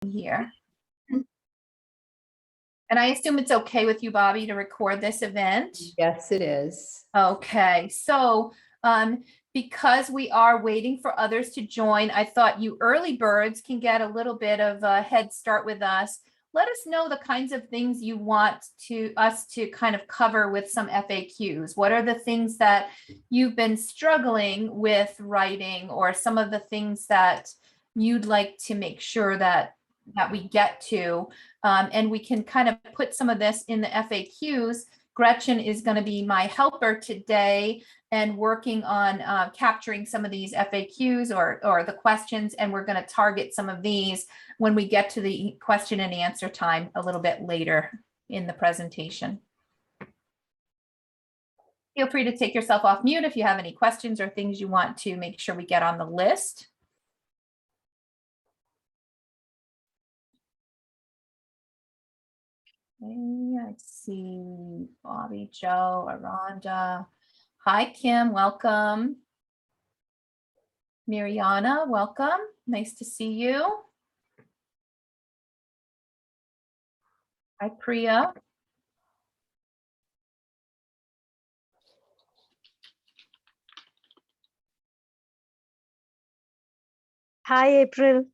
here. And I assume it's okay with you, Bobbie, to record this event? Yes, it is. Okay, so because we are waiting for others to join, I thought you early birds can get a little bit of a head start with us. Let us know the kinds of things you want us to kind of cover with some FAQs. What are the things that you've been struggling with writing, or some of the things that you'd like to make sure that we get to? And we can kind of put some of this in the FAQs. Gretchen is going to be my helper today and working on capturing some of these FAQs or the questions, and we're going to target some of these when we get to the question and answer time a little bit later in the presentation. Feel free to take yourself off mute if you have any questions or things you want to make sure we get on the list. I see Bobbie, Joe, Aranda. Hi, Kim, welcome. Mariana, welcome. Nice to see you. Hi, Priya. Hi, April.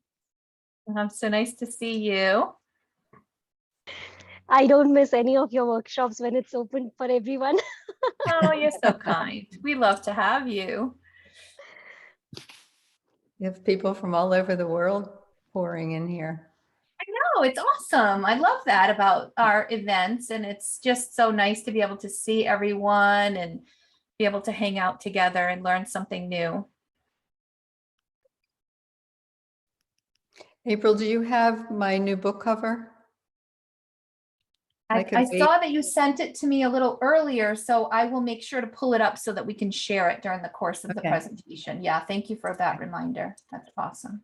So nice to see you. I don't miss any of your workshops when it's open for everyone. Oh, you're so kind. We love to have you. You have people from all over the world pouring in here. I know, it's awesome. I love that about our events, and it's just so nice to be able to see everyone and be able to hang out together and learn something new. April, do you have my new book cover? I saw that you sent it to me a little earlier, so I will make sure to pull it up so that we can share it during the course of the presentation. Yeah, thank you for that reminder. That's awesome.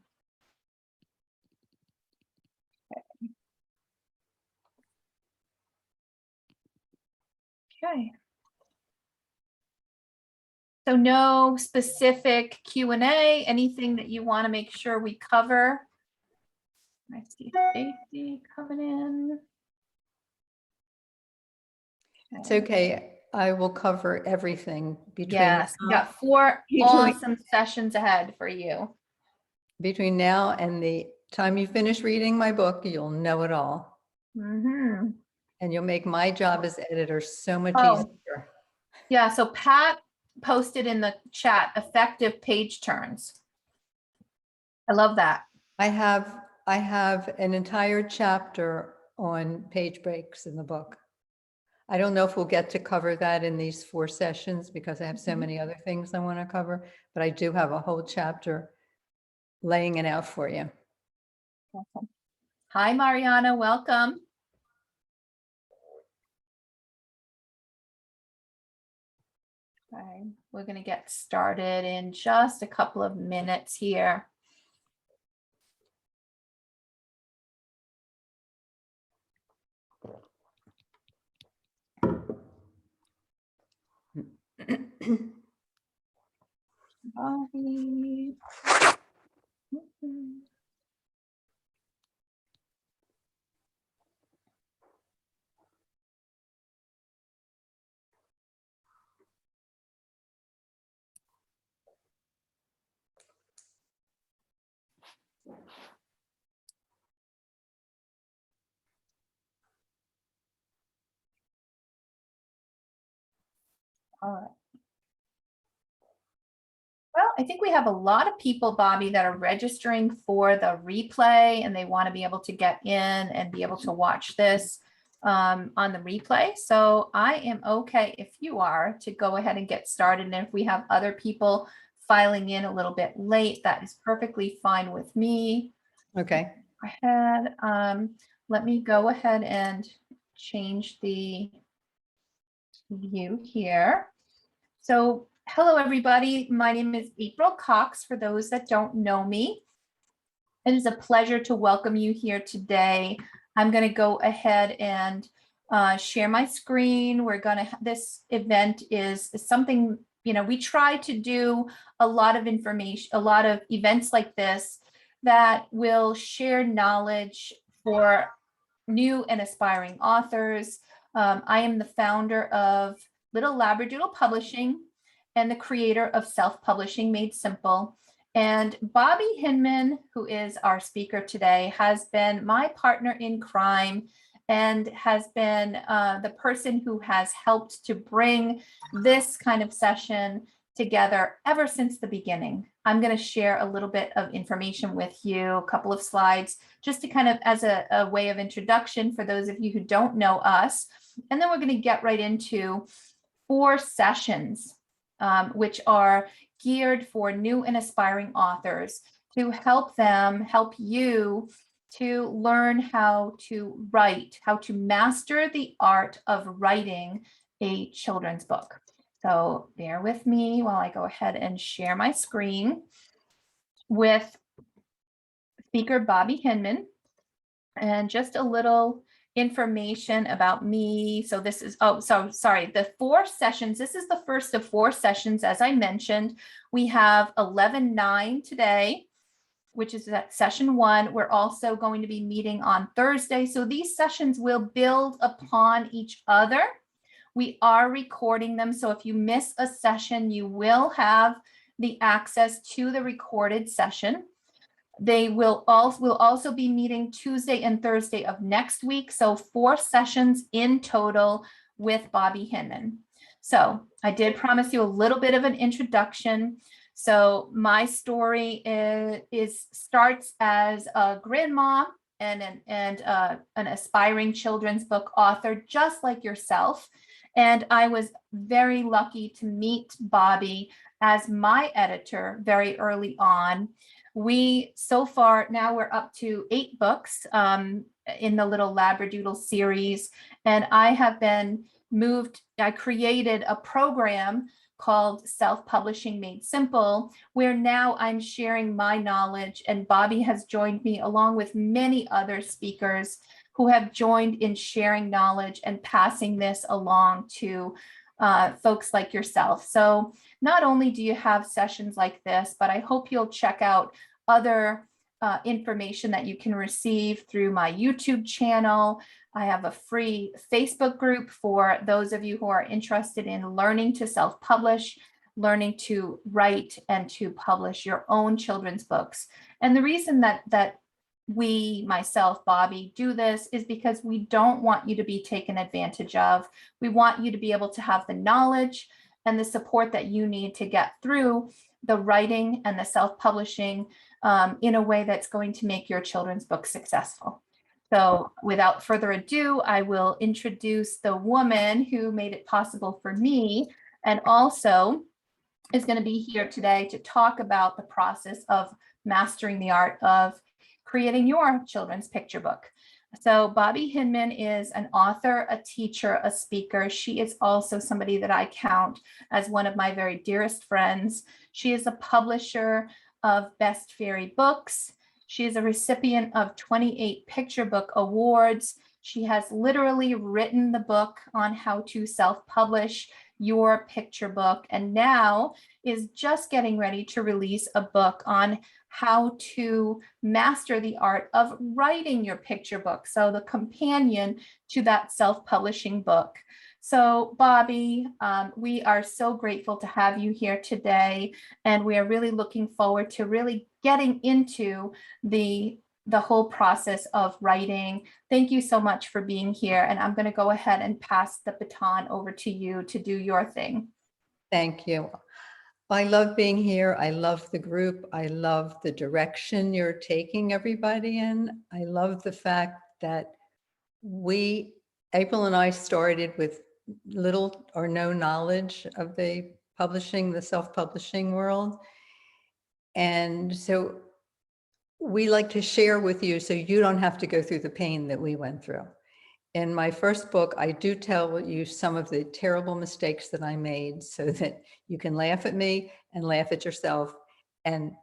Okay. So no specific Q&A, anything that you want to make sure we cover? I see Stacy coming in. It's okay. I will cover everything between Yes, we got 4 awesome sessions ahead for you. Between now and the time you finish reading my book, you'll know it all. Mm-hmm. And you'll make my job as editor so much easier. Yeah, so Pat posted in the chat effective page turns. I love that. I have an entire chapter on page breaks in the book. I don't know if we'll get to cover that in these 4 sessions because I have so many other things I want to cover, but I do have a whole chapter laying it out for you. Awesome. Hi, Mariana, welcome. Okay, we're going to get started in just a couple of minutes here. Bobbie. All right. Well, I think we have a lot of people, Bobbie, that are registering for the replay, and they want to be able to get in and be able to watch this on the replay. So I am okay if you are to go ahead and get started. And if we have other people filing in a little bit late, that is perfectly fine with me. Okay. Go ahead. Let me go ahead and change the view here. So hello, everybody. My name is April Cox, for those that don't know me. It is a pleasure to welcome you here today. I'm going to go ahead and share my screen. This event is something, we try to do a lot of information, a lot of events like this that will share knowledge for new and aspiring authors. I am the founder of Little Labradoodle Publishing and the creator of Self-Publishing Made Simple. And Bobbie Hinman, who is our speaker today, has been my partner in crime and has been the person who has helped to bring this kind of session together ever since the beginning. I'm going to share a little bit of information with you, a couple of slides, just to kind of as a way of introduction for those of you who don't know us. And then we're going to get right into 4 sessions, which are geared for new and aspiring authors to help them, help you to learn how to write, how to master the art of writing a children's book. So bear with me while I go ahead and share my screen with speaker Bobbie Hinman, and just a little information about me. So this is, the 4 sessions. This is the first of 4 sessions. As I mentioned, we have 11/9 today, which is at session 1. We're also going to be meeting on Thursday. So these sessions will build upon each other. We are recording them. So if you miss a session, you will have the access to the recorded session. They will also be meeting Tuesday and Thursday of next week. So 4 sessions in total with Bobbie Hinman. So I did promise you a little bit of an introduction. So my story starts as a grandma and an aspiring children's book author, just like yourself. And I was very lucky to meet Bobbie as my editor very early on. So far now we're up to 8 books in the Little Labradoodle series. And I have been I created a program called Self-Publishing Made Simple, where now I'm sharing my knowledge, and Bobbie has joined me along with many other speakers who have joined in sharing knowledge and passing this along to folks like yourself. So not only do you have sessions like this, but I hope you'll check out other information that you can receive through my YouTube channel. I have a free Facebook group for those of you who are interested in learning to self-publish, learning to write and to publish your own children's books. And the reason that we, myself, Bobbie, do this is because we don't want you to be taken advantage of. We want you to be able to have the knowledge and the support that you need to get through the writing and the self-publishing in a way that's going to make your children's book successful. So without further ado, I will introduce the woman who made it possible for me, and also is going to be here today to talk about the process of mastering the art of creating your children's picture book. So Bobbie Hinman is an author, a teacher, a speaker. She is also somebody that I count as one of my very dearest friends. She is a publisher of Best Fairy Books. She is a recipient of 28 picture book awards. She has literally written the book on how to self-publish your picture book, and now is just getting ready to release a book on how to master the art of writing your picture book. So the companion to that self-publishing book. So Bobbie, we are so grateful to have you here today, and we are really looking forward to really getting into the whole process of writing. Thank you so much for being here, and I'm going to go ahead and pass the baton over to you to do your thing. Thank you. I love being here. I love the group. I love the direction you're taking everybody in. I love the fact that April and I started with little or no knowledge of the self-publishing world. And so we like to share with you so you don't have to go through the pain that we went through. In my first book, I do tell you some of the terrible mistakes that I made so that you can laugh at me and laugh at yourself and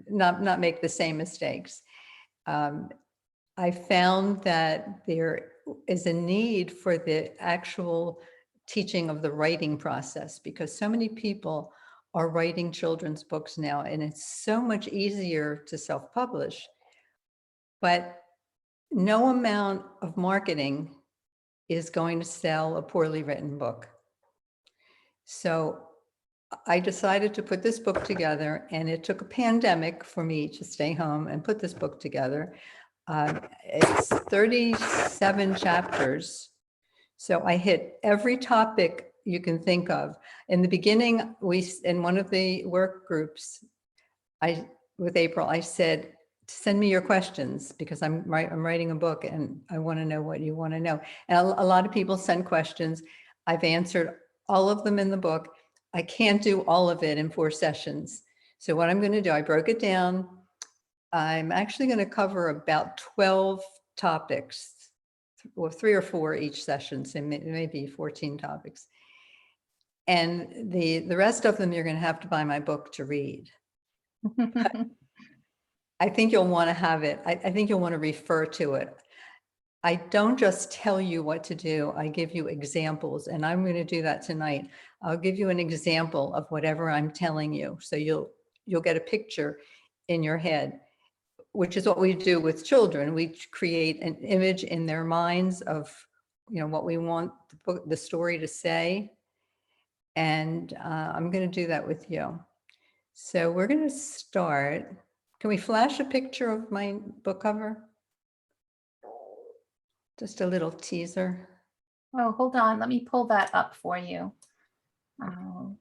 not make the same mistakes. I found that there is a need for the actual teaching of the writing process, because so many people are writing children's books now, and it's so much easier to self-publish. But no amount of marketing is going to sell a poorly written book. So I decided to put this book together, and it took a pandemic for me to stay home and put this book together. It's 37 chapters. So I hit every topic you can think of. In the beginning, in one of the work groups, with April, I said, send me your questions because I'm writing a book and I want to know what you want to know. And a lot of people send questions. I've answered all of them in the book. I can't do all of it in 4 sessions. So what I'm going to do, I broke it down. I'm actually going to cover about 12 topics, or 3 or 4 each session, so maybe 14 topics. And the rest of them, you're going to have to buy my book to read. I think you'll want to have it. I think you'll want to refer to it. I don't just tell you what to do. I give you examples, and I'm going to do that tonight. I'll give you an example of whatever I'm telling you. So you'll get a picture in your head, which is what we do with children. We create an image in their minds of, what we want the story to say. And I'm going to do that with you. So we're going to start. Can we flash a picture of my book cover? Just a little teaser. Oh, hold on. Let me pull that up for you. I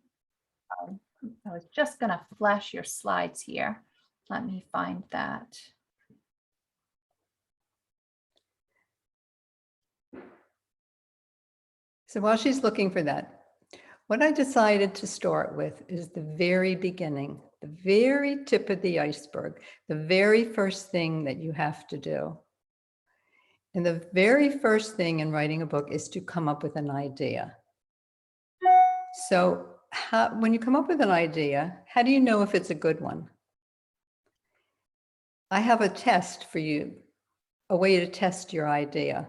was just going to flash your slides here. Let me find that. So while she's looking for that, what I decided to start with is the very beginning, the very tip of the iceberg, the very first thing that you have to do. And the very first thing in writing a book is to come up with an idea. So when you come up with an idea, how do you know if it's a good one? I have a test for you, a way to test your idea.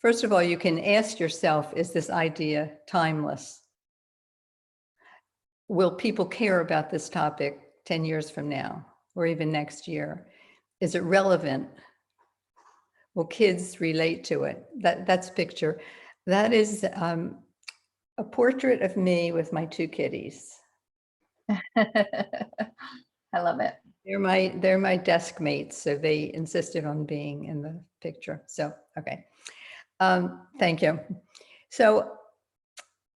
First of all, you can ask yourself, is this idea timeless? Will people care about this topic 10 years from now, or even next year? Is it relevant? Will kids relate to it? That's a picture. That is a portrait of me with my 2 kitties. I love it. They're my desk mates, so they insisted on being in the picture. So, okay. Thank you. So,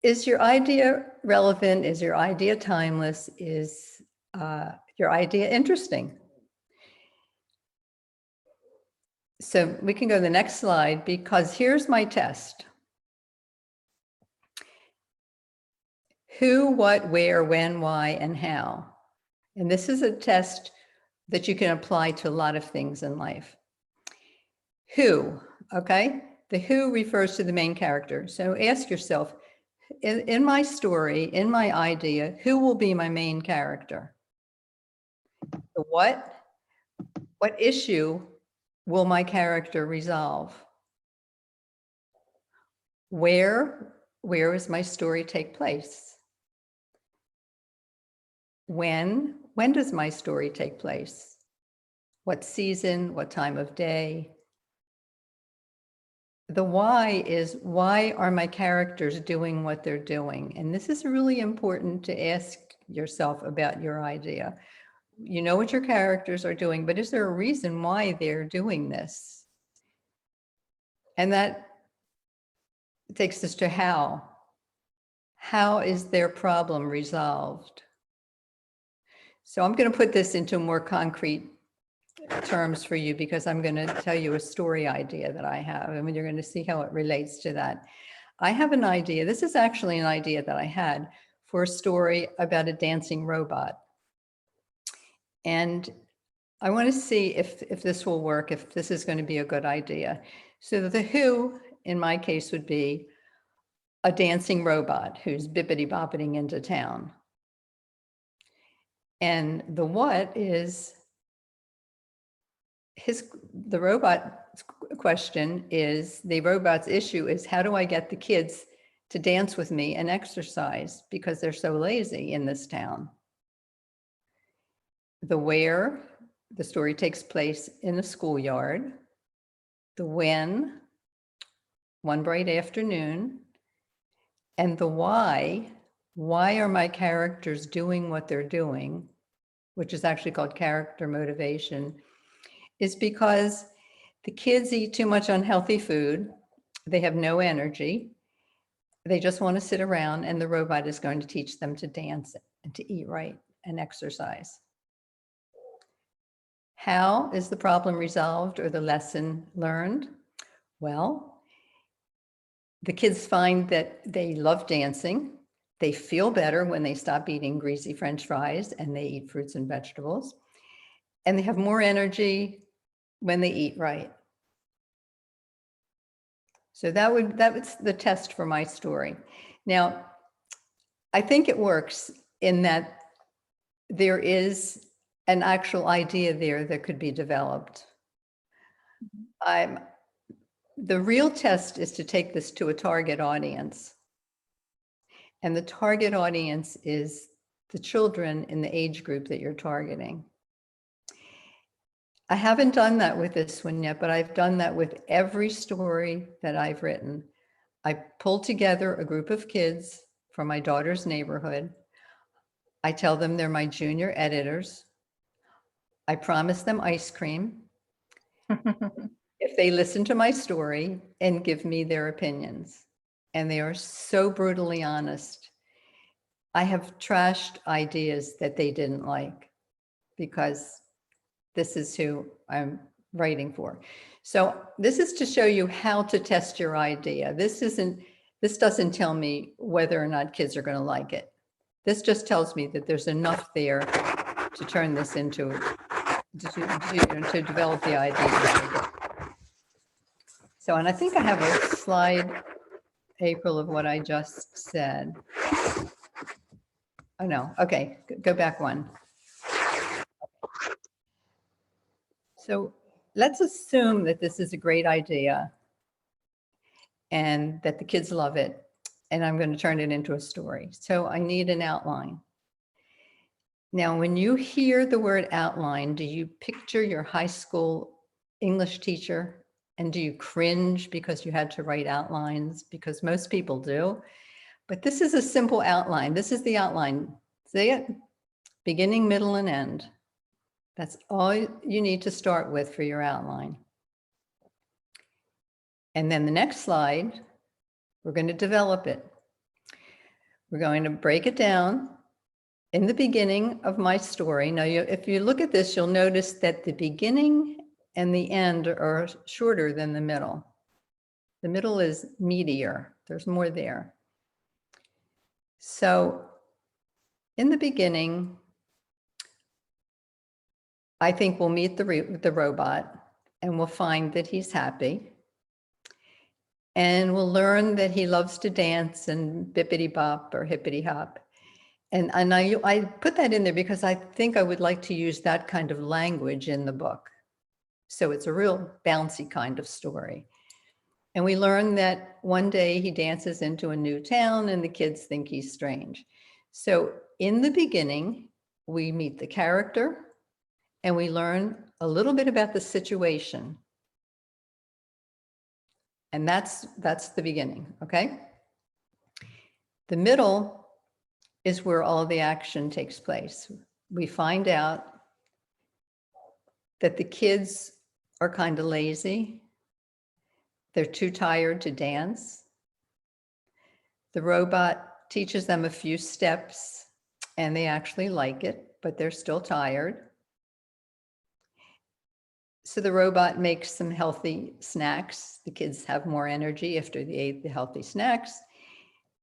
is your idea relevant? Is your idea timeless? Is your idea interesting? So we can go to the next slide, because here's my test. Who, what, where, when, why, and how. And this is a test that you can apply to a lot of things in life. Who, okay? The who refers to the main character. So ask yourself, in my story, in my idea, who will be my main character? The what issue will my character resolve? Where does my story take place? When does my story take place? What season, what time of day? The why is, why are my characters doing what they're doing? And this is really important to ask yourself about your idea. You know what your characters are doing, but is there a reason why they're doing this? And that takes us to how. How is their problem resolved? So I'm going to put this into more concrete terms for you, because I'm going to tell you a story idea that I have, and you're going to see how it relates to that. I have an idea. This is actually an idea that I had for a story about a dancing robot. And I want to see if this will work, if this is going to be a good idea. So the who, in my case, would be a dancing robot who's bippity-boppiting into town. And the what is the robot's question is, the robot's issue is, how do I get the kids to dance with me and exercise, because they're so lazy in this town? The where, the story takes place in a schoolyard. The when, one bright afternoon. And the why are my characters doing what they're doing, which is actually called character motivation, is because the kids eat too much unhealthy food. They have no energy. They just want to sit around, and the robot is going to teach them to dance and to eat right and exercise. How is the problem resolved or the lesson learned? Well, the kids find that they love dancing. They feel better when they stop eating greasy French fries and they eat fruits and vegetables. And they have more energy when they eat right. So that was the test for my story. Now, I think it works in that there is an actual idea there that could be developed. The real test is to take this to a target audience. And the target audience is the children in the age group that you're targeting. I haven't done that with this one yet, but I've done that with every story that I've written. I pull together a group of kids from my daughter's neighborhood. I tell them they're my junior editors. I promise them ice cream if they listen to my story and give me their opinions. And they are so brutally honest. I have trashed ideas that they didn't like because this is who I'm writing for. So this is to show you how to test your idea. This doesn't tell me whether or not kids are going to like it. This just tells me that there's enough there to turn this into, to develop the idea. So, and I think I have a slide, April, of what I just said. Oh, no. Okay, go back one. So let's assume that this is a great idea and that the kids love it, and I'm going to turn it into a story. So I need an outline. Now, when you hear the word outline, do you picture your high school English teacher? And do you cringe because you had to write outlines? Because most people do. But this is a simple outline. This is the outline. See it? Beginning, middle, and end. That's all you need to start with for your outline. And then the next slide, we're going to develop it. We're going to break it down in the beginning of my story. Now, if you look at this, you'll notice that the beginning and the end are shorter than the middle. The middle is meatier. There's more there. So in the beginning, I think we'll meet the robot and we'll find that he's happy. And we'll learn that he loves to dance and bippity bop or hippity hop. And I put that in there because I think I would like to use that kind of language in the book. So it's a real bouncy kind of story. And we learn that one day he dances into a new town and the kids think he's strange. So in the beginning, we meet the character and we learn a little bit about the situation. And that's the beginning, okay? The middle is where all the action takes place. We find out that the kids are kind of lazy. They're too tired to dance. The robot teaches them a few steps and they actually like it, but they're still tired. So the robot makes some healthy snacks. The kids have more energy after they ate the healthy snacks.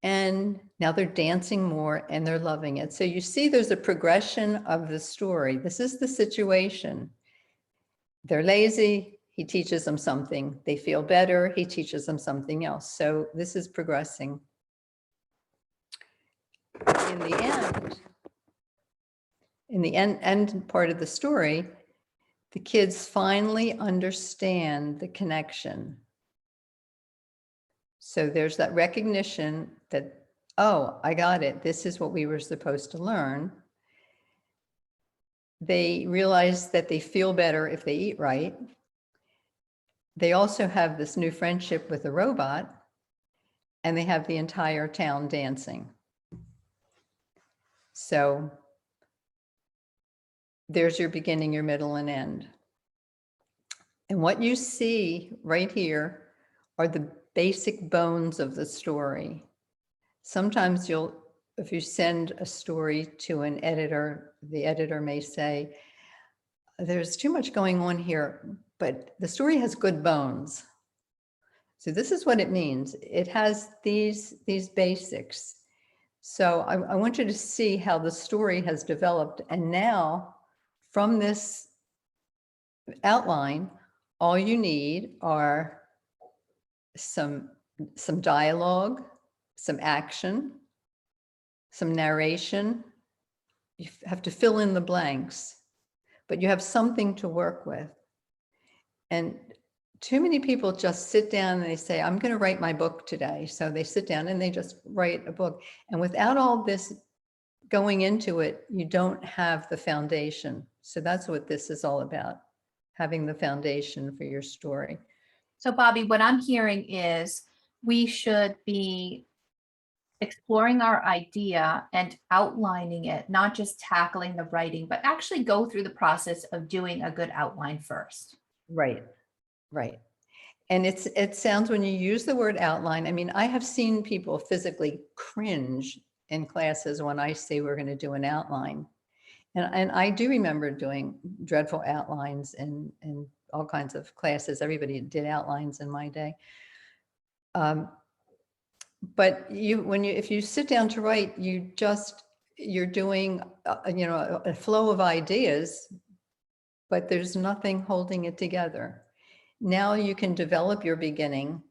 And now they're dancing more and they're loving it. So you see there's a progression of the story. This is the situation. They're lazy. He teaches them something. They feel better. He teaches them something else. So this is progressing. In the end part of the story, the kids finally understand the connection. So there's that recognition that, oh, I got it. This is what we were supposed to learn. They realize that they feel better if they eat right. They also have this new friendship with the robot, and they have the entire town dancing. So there's your beginning, your middle, and end. And what you see right here are the basic bones of the story. Sometimes if you send a story to an editor, the editor may say, there's too much going on here, but the story has good bones. So this is what it means. It has these basics. So I want you to see how the story has developed. And now from this outline, all you need are some dialogue, some action, some narration. You have to fill in the blanks, but you have something to work with. And too many people just sit down and they say, I'm going to write my book today. So they sit down and they just write a book. And without all this going into it, you don't have the foundation. So that's what this is all about, having the foundation for your story. So Bobbie, what I'm hearing is we should be exploring our idea and outlining it, not just tackling the writing, but actually go through the process of doing a good outline first. Right, right. And it sounds, when you use the word outline, I mean, I have seen people physically cringe in classes when I say we're going to do an outline. And I do remember doing dreadful outlines in all kinds of classes. Everybody did outlines in my day. But if you sit down to write, you're doing, a flow of ideas, but there's nothing holding it together. Now you can develop your beginning.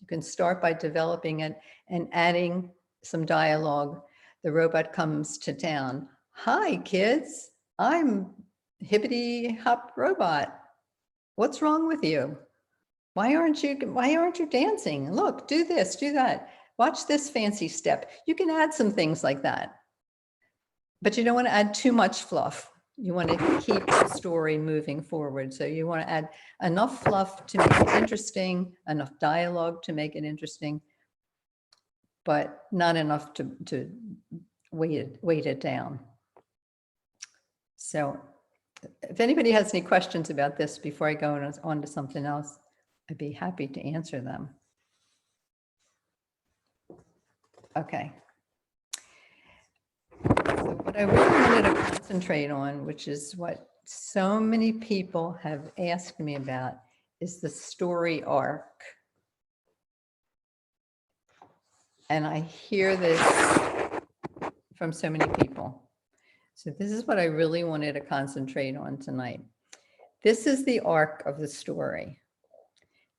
You can start by developing it and adding some dialogue. The robot comes to town. Hi, kids. I'm hippity hop robot. What's wrong with you? Why aren't you dancing? Look, do this, do that. Watch this fancy step. You can add some things like that, but you don't want to add too much fluff. You want to keep the story moving forward. So you want to add enough fluff to make it interesting, enough dialogue to make it interesting, but not enough to weight it down. So if anybody has any questions about this before I go on to something else, I'd be happy to answer them. Okay. So what I really wanted to concentrate on, which is what so many people have asked me about, is the story arc. And I hear this from so many people. So this is what I really wanted to concentrate on tonight. This is the arc of the story.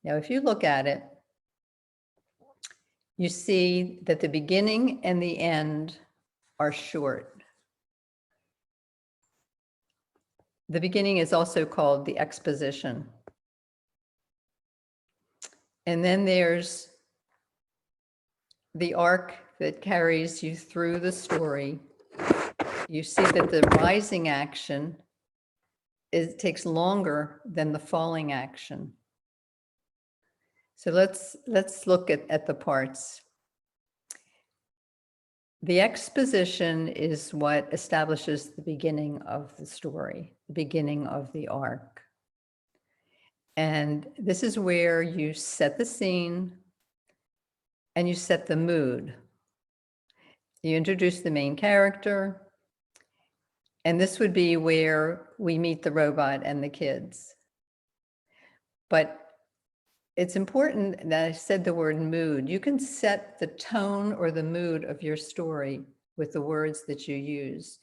Now, if you look at it, you see that the beginning and the end are short. The beginning is also called the exposition. And then there's the arc that carries you through the story. You see that the rising action takes longer than the falling action. So let's look at the parts. The exposition is what establishes the beginning of the story, the beginning of the arc. And this is where you set the scene and you set the mood. You introduce the main character, and this would be where we meet the robot and the kids. But it's important that I said the word mood. You can set the tone or the mood of your story with the words that you use.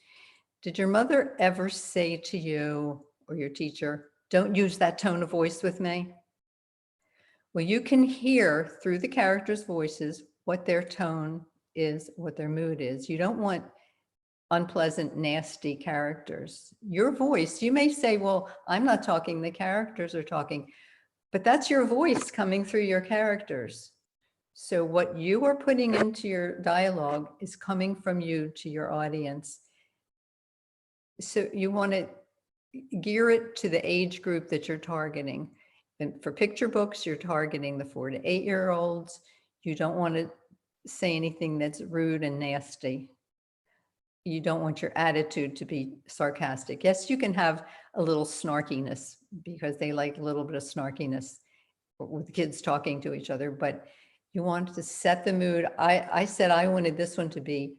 Did your mother ever say to you or your teacher, don't use that tone of voice with me? Well, you can hear through the characters' voices what their tone is, what their mood is. You don't want unpleasant, nasty characters. Your voice, you may say, well, I'm not talking, the characters are talking. But that's your voice coming through your characters. So what you are putting into your dialogue is coming from you to your audience. So you want to gear it to the age group that you're targeting. And for picture books, you're targeting the 4 to 8-year-olds. You don't want to say anything that's rude and nasty. You don't want your attitude to be sarcastic. Yes, you can have a little snarkiness because they like a little bit of snarkiness with kids talking to each other, but you want to set the mood. I said I wanted this one to be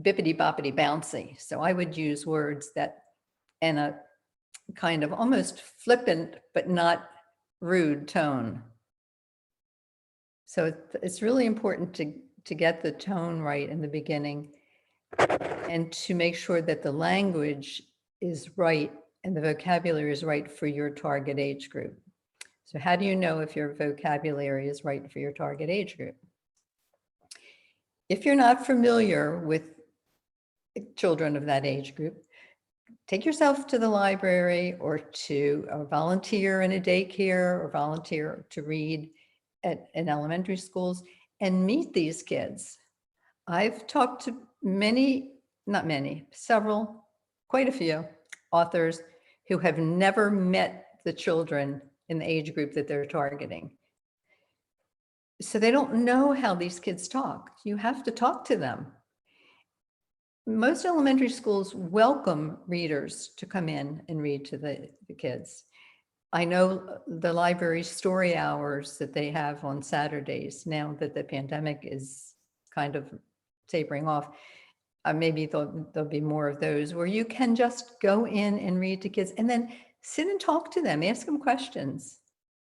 bippity boppity bouncy. So I would use words that in a kind of almost flippant, but not rude tone. So it's really important to get the tone right in the beginning and to make sure that the language is right and the vocabulary is right for your target age group. So how do you know if your vocabulary is right for your target age group? If you're not familiar with children of that age group, take yourself to the library or to volunteer in a daycare or volunteer to read in elementary schools and meet these kids. I've talked to several, quite a few authors who have never met the children in the age group that they're targeting. So they don't know how these kids talk. You have to talk to them. Most elementary schools welcome readers to come in and read to the kids. I know the library story hours that they have on Saturdays, now that the pandemic is kind of tapering off, maybe there'll be more of those where you can just go in and read to kids and then sit and talk to them, ask them questions,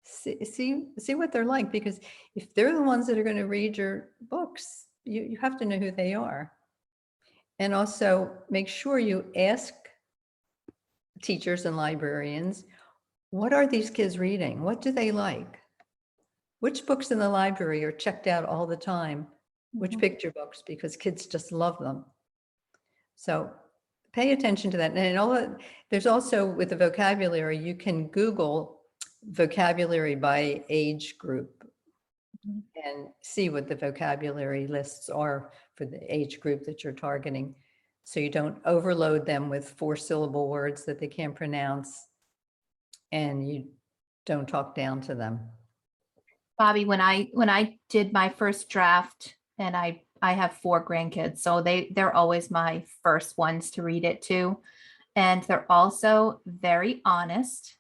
see what they're like, because if they're the ones that are going to read your books, you have to know who they are. And also make sure you ask teachers and librarians, what are these kids reading? What do they like? Which books in the library are checked out all the time? Which picture books? Because kids just love them. So pay attention to that. And there's also, with the vocabulary, you can Google vocabulary by age group and see what the vocabulary lists are for the age group that you're targeting. So you don't overload them with 4-syllable words that they can't pronounce, and you don't talk down to them. Bobbie, when I did my first draft, and I have 4 grandkids, so they're always my first ones to read it to. And they're also very honest.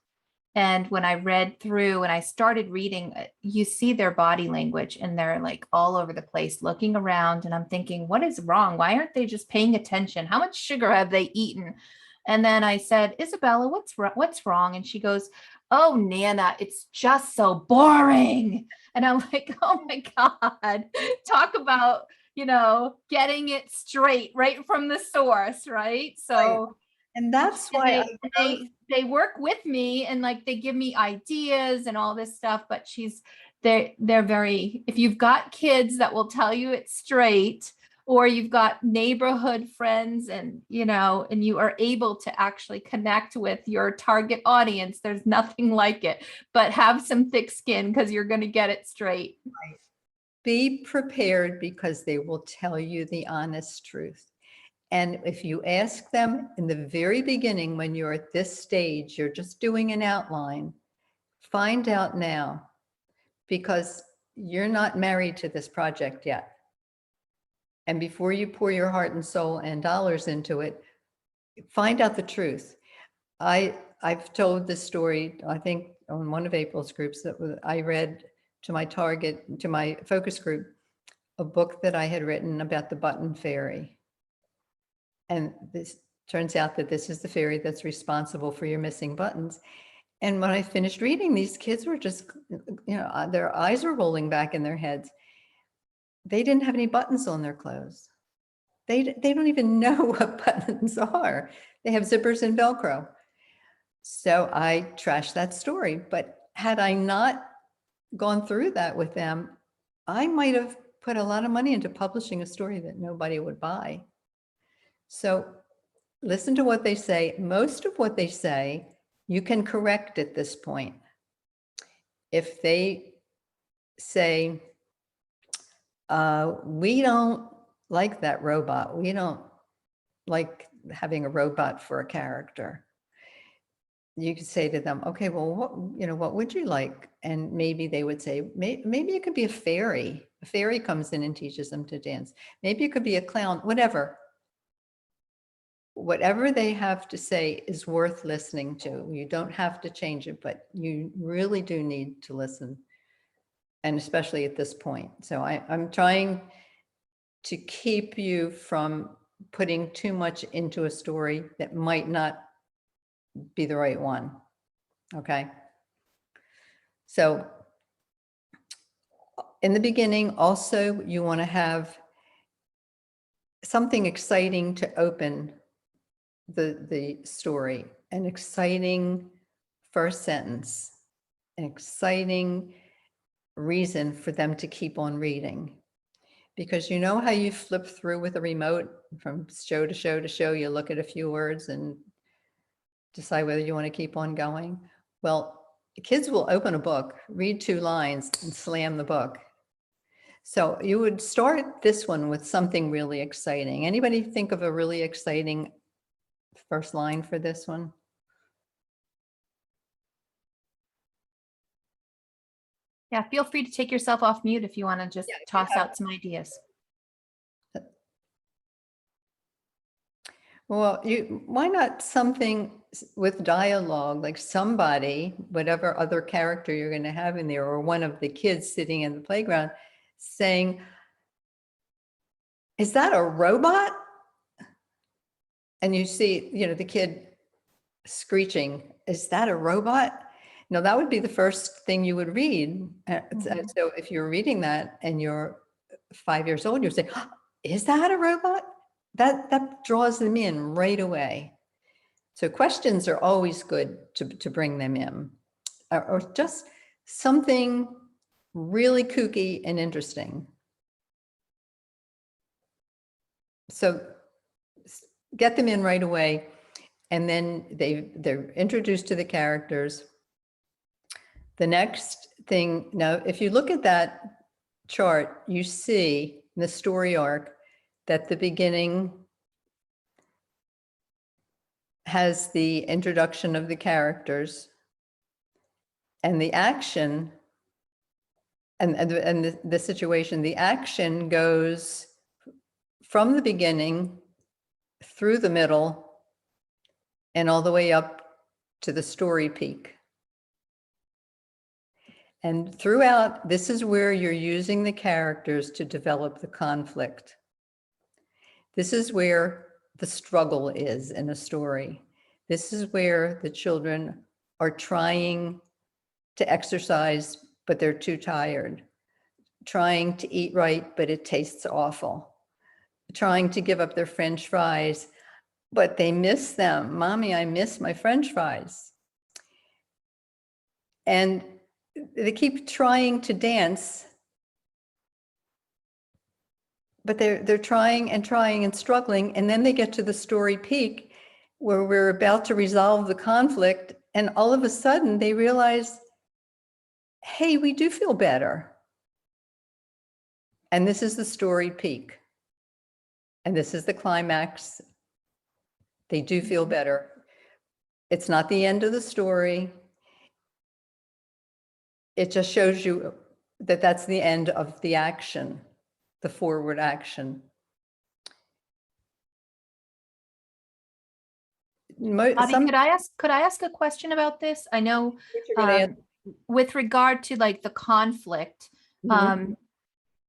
And when I read through and I started reading, you see their body language and they're like all over the place looking around. And I'm thinking, what is wrong? Why aren't they just paying attention? How much sugar have they eaten? And then I said, Isabella, what's wrong? And she goes, oh, Nana, it's just so boring. And I'm like, oh my God, talk about, getting it straight right from the source, right? So. Right. And that's why they work with me and like they give me ideas and all this stuff, but they're very, if you've got kids that will tell you it's straight, or you've got neighborhood friends and and you are able to actually connect with your target audience, there's nothing like it. But have some thick skin because you're going to get it straight. Right. Be prepared because they will tell you the honest truth. And if you ask them in the very beginning, when you're at this stage, you're just doing an outline, find out now, because you're not married to this project yet. And before you pour your heart and soul and dollars into it, find out the truth. I've told this story, I think, on one of April's groups, that I read to my focus group, a book that I had written about the button fairy. And this turns out that this is the fairy that's responsible for your missing buttons. And when I finished reading, these kids were just, their eyes were rolling back in their heads. They didn't have any buttons on their clothes. They don't even know what buttons are. They have zippers and Velcro. So I trashed that story. But had I not gone through that with them, I might have put a lot of money into publishing a story that nobody would buy. So listen to what they say. Most of what they say, you can correct at this point. If they say, we don't like that robot. We don't like having a robot for a character. you could say to them, okay, well, what would you like? And maybe they would say, maybe it could be a fairy. A fairy comes in and teaches them to dance. Maybe it could be a clown, whatever. Whatever they have to say is worth listening to. You don't have to change it, but you really do need to listen. And especially at this point. So I'm trying to keep you from putting too much into a story that might not be the right one. Okay. So in the beginning, also, you want to have something exciting to open the story, an exciting first sentence, an exciting reason for them to keep on reading. Because you know how you flip through with a remote from show to show to show, you look at a few words and decide whether you want to keep on going. Well, kids will open a book, read 2 lines and slam the book. So you would start this one with something really exciting. Anybody think of a really exciting first line for this one? Yeah, feel free to take yourself off mute if you want to just toss out some ideas. Well, why not something with dialogue, like somebody, whatever other character you're going to have in there, or one of the kids sitting in the playground saying, is that a robot? And you see, the kid screeching, is that a robot? No, that would be the first thing you would read. So if you're reading that and you're 5 years old, you're saying, is that a robot? That draws them in right away. So questions are always good to bring them in, or just something really kooky and interesting. So get them in right away, and then they're introduced to the characters. The next thing, now, if you look at that chart, you see in the story arc that the beginning has the introduction of the characters and the action and the situation. The action goes from the beginning through the middle and all the way up to the story peak. And throughout, this is where you're using the characters to develop the conflict. This is where the struggle is in a story. This is where the children are trying to exercise, but they're too tired. Trying to eat right, but it tastes awful. Trying to give up their French fries, but they miss them. Mommy, I miss my French fries. And they keep trying to dance, but they're trying and struggling. And then they get to the story peak where we're about to resolve the conflict. And all of a sudden they realize, hey, we do feel better. And this is the story peak. And this is the climax. They do feel better. It's not the end of the story. It just shows you that that's the end of the action, the forward action. Bobbie, could I ask a question about this? I know with regard to like the conflict,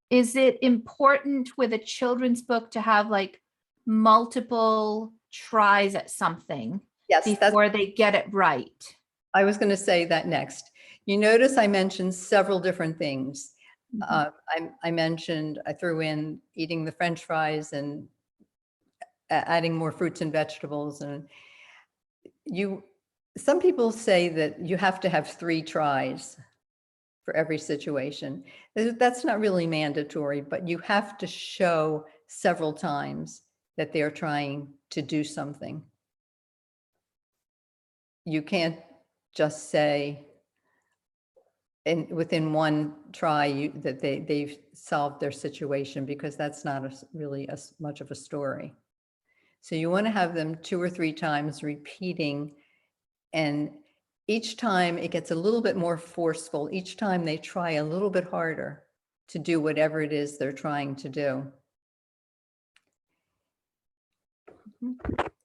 is it important with a children's book to have like multiple tries at something before they get it right? I was going to say that next. You notice I mentioned several different things. I threw in eating the French fries and adding more fruits and vegetables. And some people say that you have to have 3 tries for every situation. That's not really mandatory, but you have to show several times that they're trying to do something. You can't just say within one try that they've solved their situation, because that's not really much of a story. So you want to have them 2 or 3 times repeating and each time it gets a little bit more forceful. Each time they try a little bit harder to do whatever it is they're trying to do.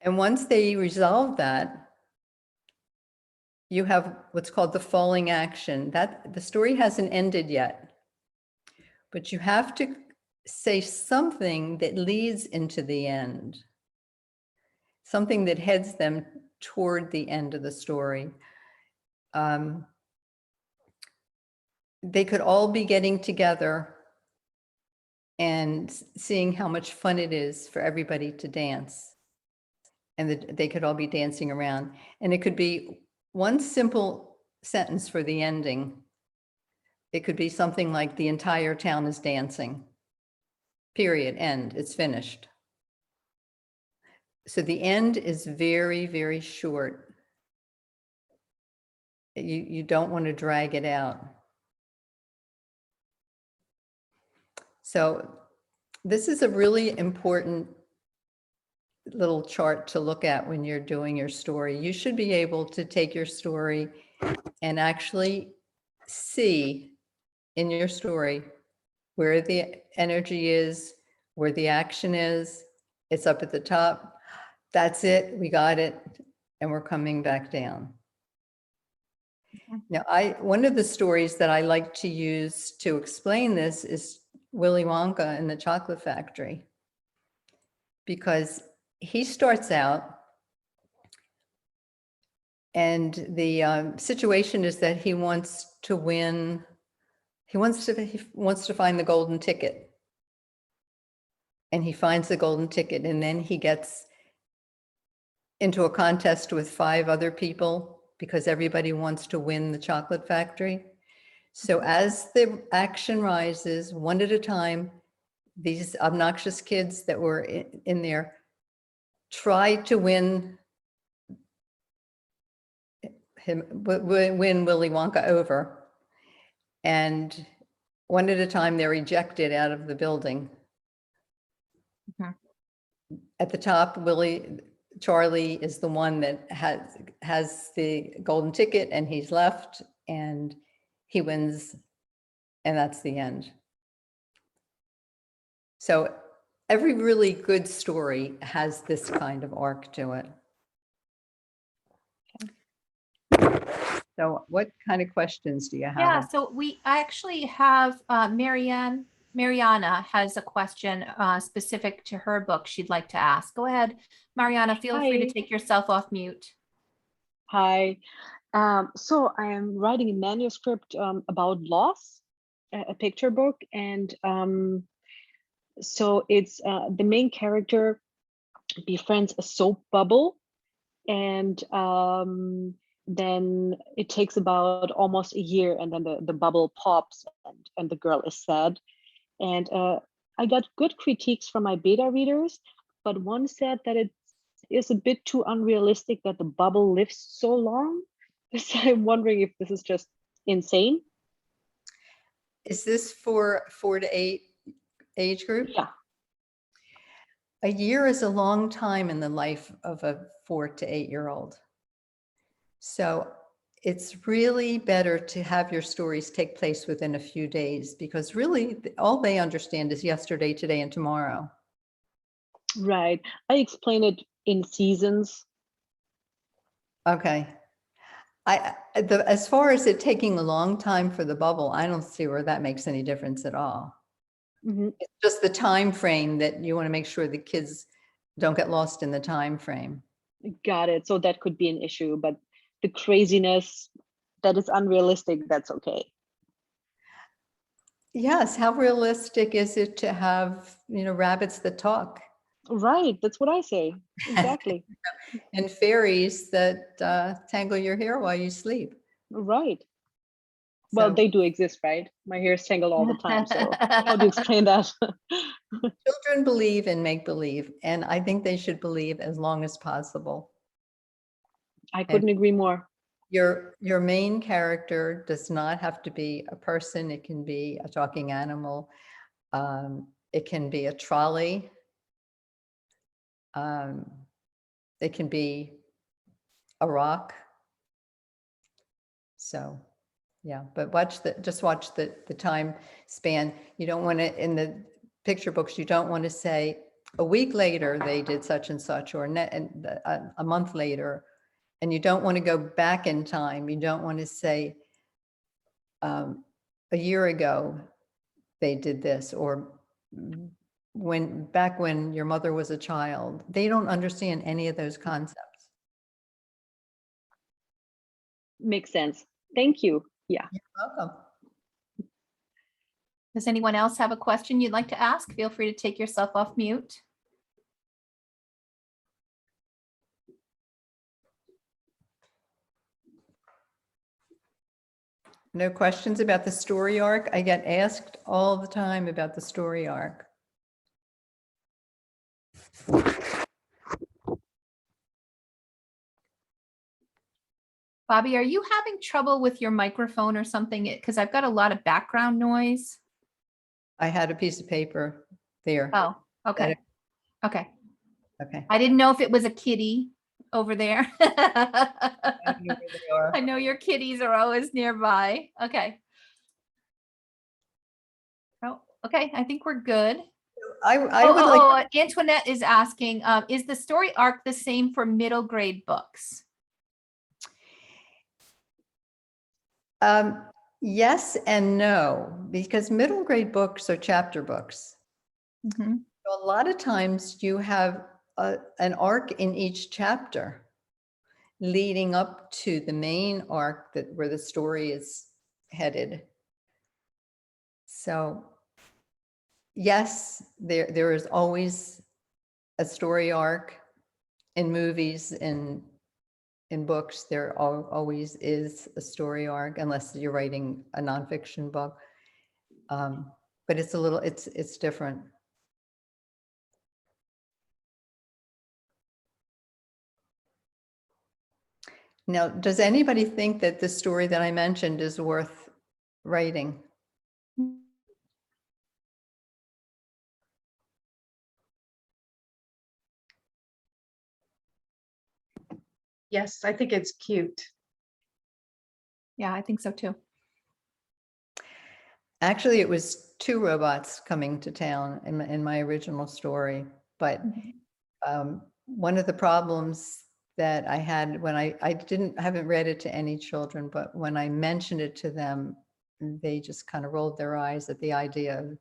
And once they resolve that, you have what's called the falling action. That the story hasn't ended yet, but you have to say something that leads into the end, something that heads them toward the end of the story. They could all be getting together and seeing how much fun it is for everybody to dance. And they could all be dancing around. And it could be one simple sentence for the ending. It could be something like, the entire town is dancing. Period, end, it's finished. So the end is very, very short. You don't want to drag it out. So this is a really important little chart to look at when you're doing your story. You should be able to take your story and actually see in your story where the energy is, where the action is. It's up at the top. That's it. We got it. And we're coming back down. Now, one of the stories that I like to use to explain this is Willy Wonka and the Chocolate Factory, because he starts out and the situation is that he wants to win. He wants to find the golden ticket, and he finds the golden ticket, and then he gets into a contest with 5 other people because everybody wants to win the chocolate factory. So as the action rises, one at a time, these obnoxious kids that were in there try to win Willy Wonka over. And one at a time, they're ejected out of the building. At the top, Charlie is the one that has the golden ticket, and he's left, and he wins, and that's the end. So every really good story has this kind of arc to it. So what kind of questions do you have? Yeah, so I actually have Mariana has a question specific to her book she'd like to ask. Go ahead, Mariana, feel free to Hi. take yourself off mute. Hi. So I am writing a manuscript about loss, a picture book, and so it's the main character befriends a soap bubble, and then it takes about almost a year, and then the bubble pops, and the girl is sad. And I got good critiques from my beta readers, but one said that it is a bit too unrealistic that the bubble lives so long. So I'm wondering if this is just insane. Is this for 4 to 8 age group? Yeah. A year is a long time in the life of a 4 to 8-year-old. So it's really better to have your stories take place within a few days, because really all they understand is yesterday, today, and tomorrow. Right. I explain it in seasons. Okay. As far as it taking a long time for the bubble, I don't see where that makes any difference at all. Mm-hmm. It's just the time frame that you want to make sure the kids don't get lost in the time frame. Got it. So that could be an issue, but the craziness that is unrealistic, that's okay. Yes. How realistic is it to have, rabbits that talk? Right. That's what I say. Exactly. And fairies that tangle your hair while you sleep. Right. Well, So they do exist, right? My hair is tangled all the time. So how do you explain that? children believe in make believe, and I think they should believe as long as possible. I couldn't agree more. Your main character does not have to be a person. It can be a talking animal. It can be a trolley. It can be a rock. So, yeah, but just watch the time span. You don't want to, in the picture books, you don't want to say a week later they did such and such, or a month later. And you don't want to go back in time. You don't want to say a year ago they did this, or back when your mother was a child. They don't understand any of those concepts. Makes sense. Thank you. Yeah. You're welcome. Does anyone else have a question you'd like to ask? Feel free to take yourself off mute. No questions about the story arc? I get asked all the time about the story arc. Bobbie, are you having trouble with your microphone or something? Because I've got a lot of background noise. I had a piece of paper there. Oh, okay. Okay. Okay. I didn't know if it was a kitty over there. I don't know where they are. I know your kitties are always nearby. Okay. Oh, okay. I think we're good. I would like. Antoinette is asking, is the story arc the same for middle grade books? Yes and no, because middle grade books are chapter books. Mm-hmm. So a lot of times you have an arc in each chapter leading up to the main arc where the story is headed. So yes, there is always a story arc in movies, in books. There always is a story arc, unless you're writing a nonfiction book. But it's different. Now, does anybody think that the story that I mentioned is worth writing? Yes, I think it's cute. Yeah, I think so too. Actually, it was 2 robots coming to town in my original story. But one of the problems that I had when I haven't read it to any children, but when I mentioned it to them, they just kind of rolled their eyes at the idea of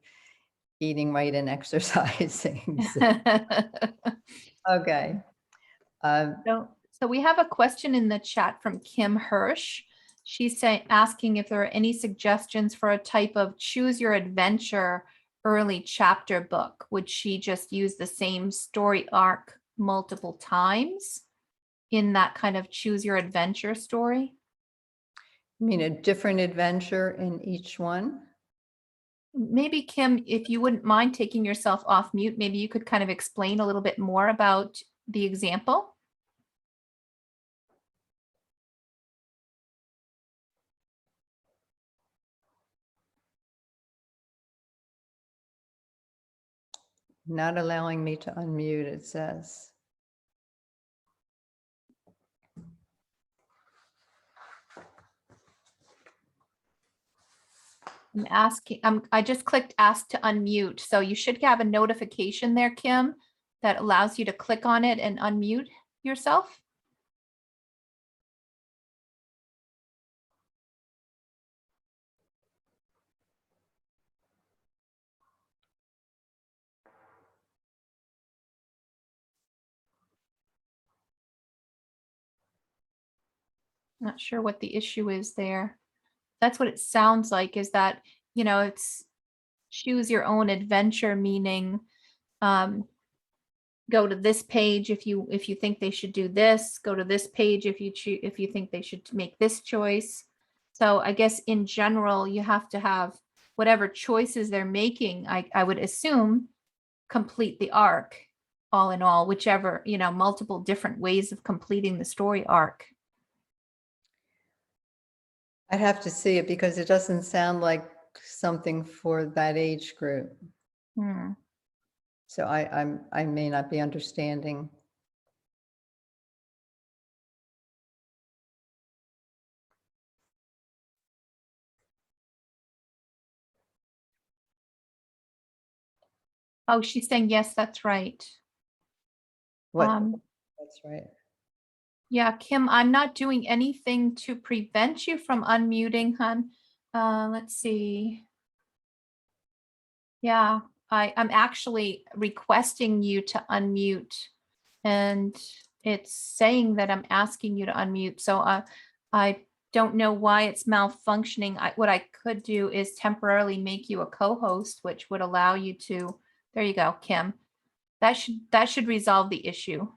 eating right and exercising. Okay. So we have a question in the chat from Kim Hirsch. She's asking if there are any suggestions for a type of choose your adventure early chapter book. Would she just use the same story arc multiple times in that kind of choose your adventure story? I mean, a different adventure in each one? Maybe, Kim, if you wouldn't mind taking yourself off mute, maybe you could kind of explain a little bit more about the example. Not allowing me to unmute, it says. I'm asking, I just clicked ask to unmute. So you should have a notification there, Kim, that allows you to click on it and unmute yourself. Not sure what the issue is there. That's what it sounds like, is that, you know, it's choose your own adventure, meaning go to this page if you think they should do this, go to this page if you think they should make this choice. So I guess in general, you have to have whatever choices they're making, I would assume, complete the arc all in all, whichever, you know, multiple different ways of completing the story arc. I'd have to see it because it doesn't sound like something for that age group. So I may not be understanding. Oh, she's saying, yes, that's right. What, Um, that's right. yeah, Kim, I'm not doing anything to prevent you from unmuting, hon. Let's see. Yeah, I'm actually requesting you to unmute, and it's saying that I'm asking you to unmute. So I don't know why it's malfunctioning. What I could do is temporarily make you a co-host, which would allow you to, there you go, Kim. That should resolve the issue.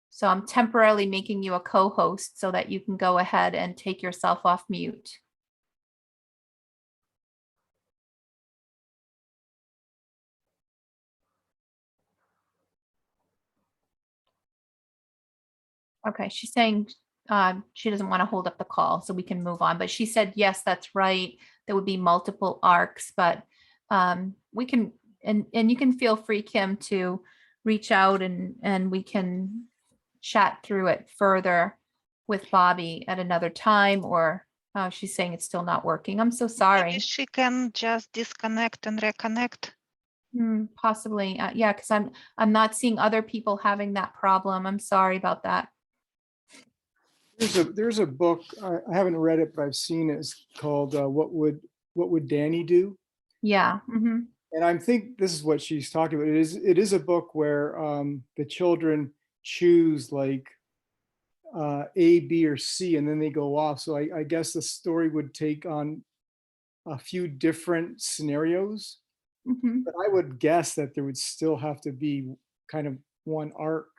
So I'm temporarily making you a co-host so that you can go ahead and take yourself off mute. Okay, she's saying she doesn't want to hold up the call, so we can move on. But she said, yes, that's right. There would be multiple arcs, but we can, and you can feel free, Kim, to reach out and we can chat through it further with Bobbie at another time, or she's saying it's still not working. I'm so sorry. Maybe she can just disconnect and reconnect. Possibly, yeah, because I'm not seeing other people having that problem. I'm sorry about that. There's a book, I haven't read it, but I've seen it. It's called What Would Danny Do? Yeah. And I think this is what she's talking about. It is a book where the children choose like A, B, or C, and then they go off. So I guess the story would take on a few different scenarios, but I would guess that there would still have to be kind of one arc.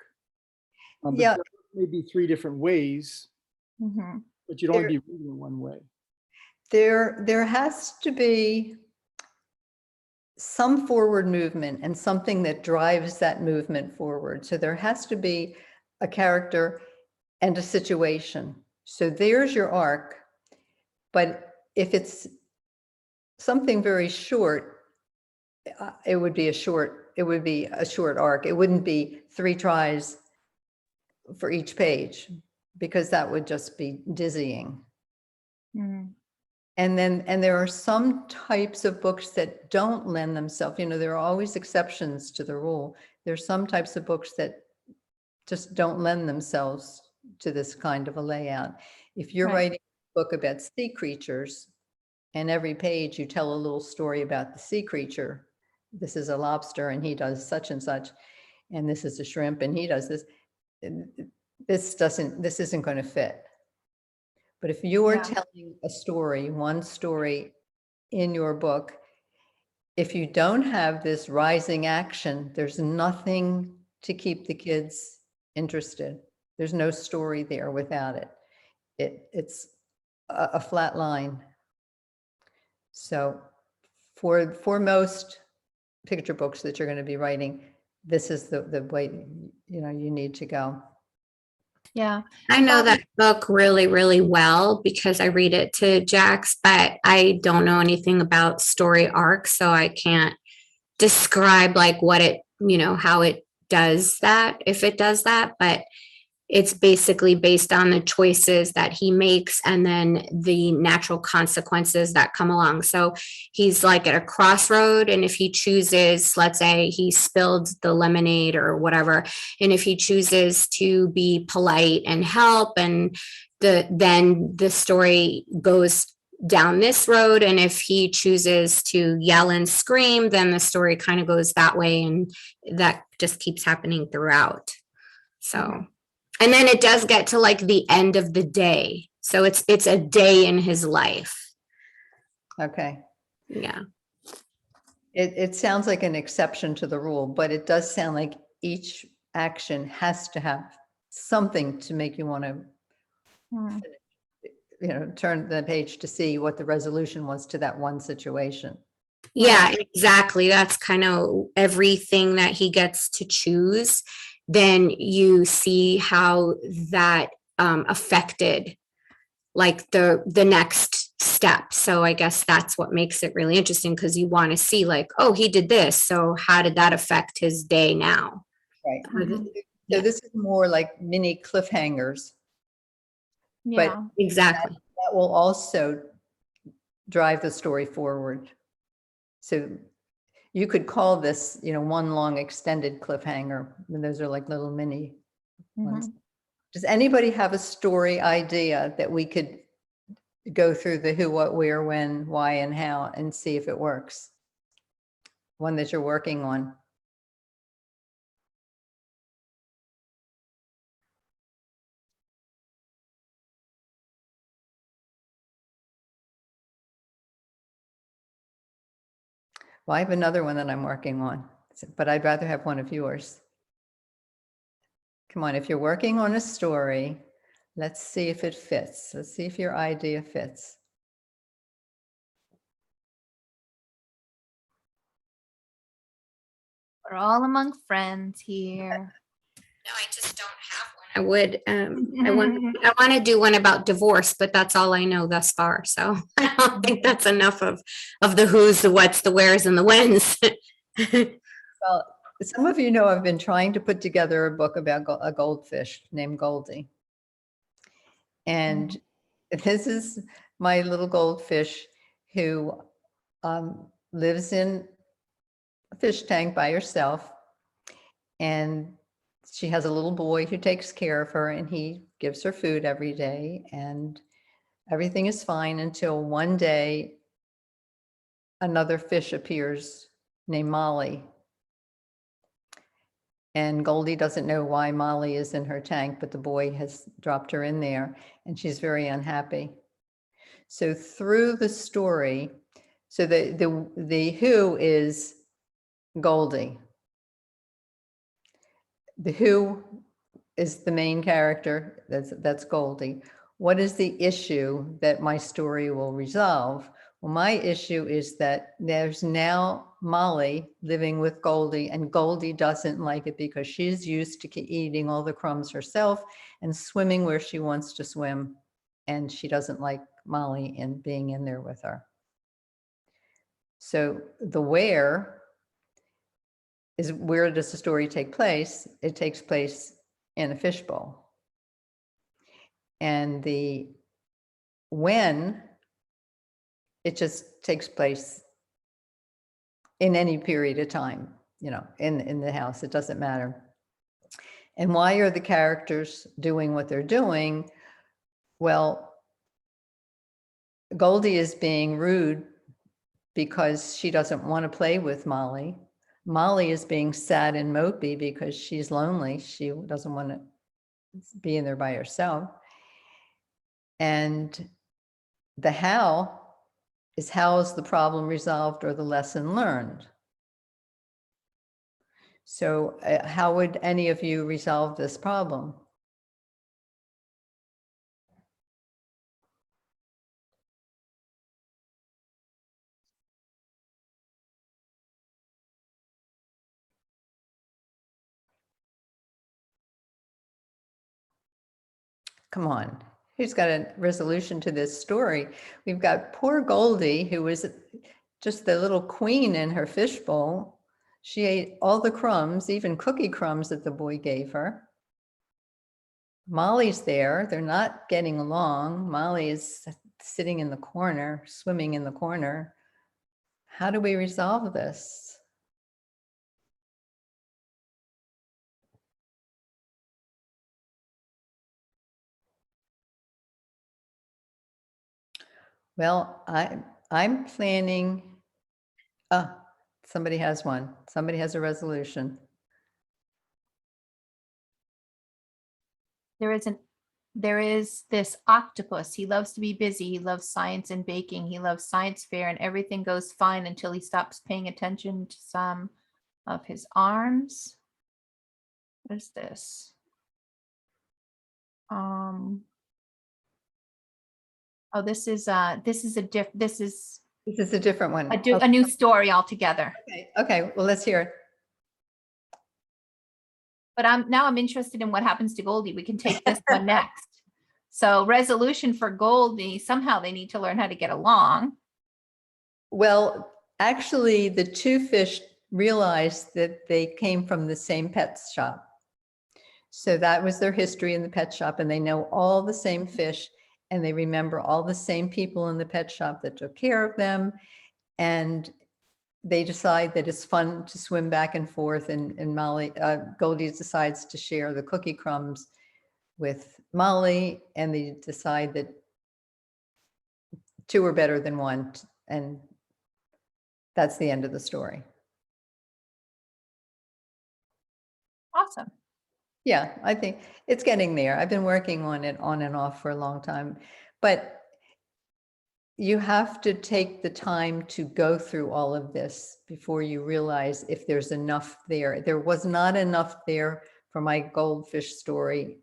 But Yeah. maybe 3 different ways, but you'd only be reading it one way. There has to be some forward movement and something that drives that movement forward. So there has to be a character and a situation. So there's your arc. But if it's something very short, it would be a short arc. It wouldn't be 3 tries for each page, because that would just be dizzying. And there are some types of books that don't lend themselves, there are always exceptions to the rule. There's some types of books that just don't lend themselves to this kind of a layout. If you're writing a book about sea creatures, and every page you tell a little story about the sea creature, this is a lobster and he does such and such, and this is a shrimp and he does this, this isn't going to fit. But if you are telling a story, one story in your book, if you don't have this rising action, there's nothing to keep the kids interested. There's no story there without it. It's a flat line. So for most picture books that you're going to be writing, this is the way you need to go. Yeah. I know that book really, really well because I read it to Jax, but I don't know anything about story arcs, so I can't describe like what it, how it does that, if it does that, but it's basically based on the choices that he makes and then the natural consequences that come along. So he's like at a crossroad, and if he chooses, let's say he spilled the lemonade or whatever, and if he chooses to be polite and help, and then the story goes down this road, and if he chooses to yell and scream, then the story kind of goes that way, and that just keeps happening throughout. So and then it does get to like the end of the day. So it's a day in his life. Okay. Yeah. It sounds like an exception to the rule, but it does sound like each action has to have something to make you want to turn the page to see what the resolution was to that one situation. Yeah, exactly. That's kind of everything that he gets to choose. Then you see how that affected like the next step. So I guess that's what makes it really interesting, because you want to see like, oh, he did this, so how did that affect his day now? Right. So this is more like mini cliffhangers. Yeah. But exactly. That will also drive the story forward. So You could call this, one long extended cliffhanger. And those are like little mini ones. Does anybody have a story idea that we could go through the who, what, where, when, why, and how and see if it works? One that you're working on. Well, I have another one that I'm working on, but I'd rather have one of yours. Come on, if you're working on a story, let's see if it fits. Let's see if your idea fits. We're all among friends here. No, I just don't have one. I would, I want to do one about divorce, but that's all I know thus far. So I don't think that's enough of the who's, the what's, the where's, and the when's. Well, some of you know I've been trying to put together a book about a goldfish named Goldie. And this is my little goldfish who lives in a fish tank by herself. And she has a little boy who takes care of her, and he gives her food every day, and everything is fine until one day another fish appears named Molly. And Goldie doesn't know why Molly is in her tank, but the boy has dropped her in there, and she's very unhappy. So through the story, so the who is Goldie. The who is the main character, that's Goldie. What is the issue that my story will resolve? Well, my issue is that there's now Molly living with Goldie, and Goldie doesn't like it because she's used to eating all the crumbs herself and swimming where she wants to swim. And she doesn't like Molly and being in there with her. So the where is, where does the story take place? It takes place in a fishbowl. And the when, it just takes place in any period of time, in the house, it doesn't matter. And why are the characters doing what they're doing? Well, Goldie is being rude because she doesn't want to play with Molly. Molly is being sad and mopey because she's lonely. She doesn't want to be in there by herself. And the how is the problem resolved or the lesson learned? So how would any of you resolve this problem? Come on, who's got a resolution to this story? We've got poor Goldie, who was just the little queen in her fishbowl. She ate all the crumbs, even cookie crumbs that the boy gave her. Molly's there, they're not getting along. Molly is sitting in the corner, swimming in the corner. How do we resolve this? Well, I'm planning, somebody has one. Somebody has a resolution. There is this octopus. He loves to be busy. He loves science and baking. He loves science fair, and everything goes fine until he stops paying attention to some of his arms. What is this? Oh, this is a different one. a new story altogether. Okay, well, let's hear it. But I'm interested in what happens to Goldie. We can take this one next. So resolution for Goldie, somehow they need to learn how to get along. Well, actually, the two fish realized that they came from the same pet shop. So that was their history in the pet shop, and they know all the same fish, and they remember all the same people in the pet shop that took care of them. And they decide that it's fun to swim back and forth, and Goldie decides to share the cookie crumbs with Molly, and they decide that two are better than one, and that's the end of the story. Awesome. Yeah, I think it's getting there. I've been working on it on and off for a long time, but you have to take the time to go through all of this before you realize if there's enough there. There was not enough there for my goldfish story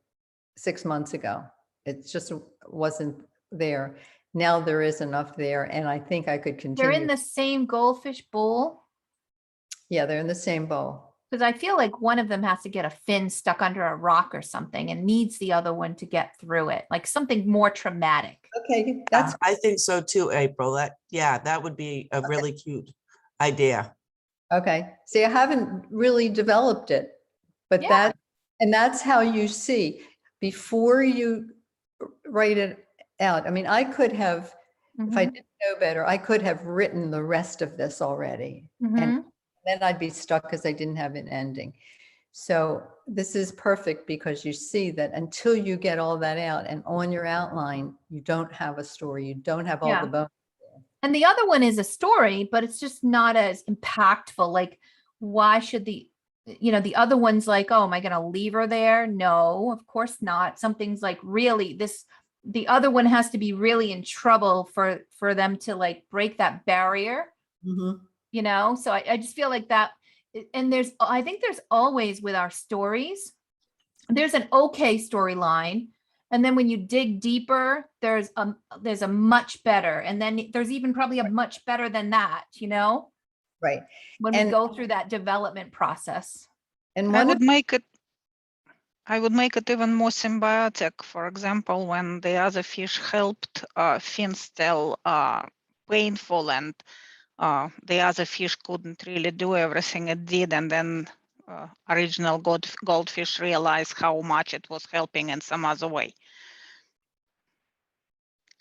6 months ago. It just wasn't there. Now there is enough there, and I think I could continue. They're in the same goldfish bowl? Yeah, they're in the same bowl. Because I feel like one of them has to get a fin stuck under a rock or something and needs the other one to get through it, like something more traumatic. Okay, that's I think so too, April. That would be a really cute idea. okay. See, I haven't really developed it, but Yeah. that's how you see before you write it out. I mean, I could have, if I Mhm, didn't know better, I could have written the rest of this already. mhm. And then I'd be stuck because I didn't have an ending. So this is perfect because you see that until you get all that out and on your outline, you don't have a story. You don't have all Yeah. the bones. And the other one is a story, but it's just not as impactful. Like, why should the other one's like, oh, am I going to leave her there? No, of course not. Something's like really the other one has to be really in trouble for them to like break that barrier, Mhm. So I just feel like that. And I think there's always with our stories, there's an okay storyline. And then when you dig deeper, there's a much better. And then there's even probably a much better than that, Right. when we And- go through that development process. And I one would of, make it even more symbiotic. For example, when the other fish helped Finn still painful, and the other fish couldn't really do everything it did, and then original goldfish realized how much it was helping in some other way.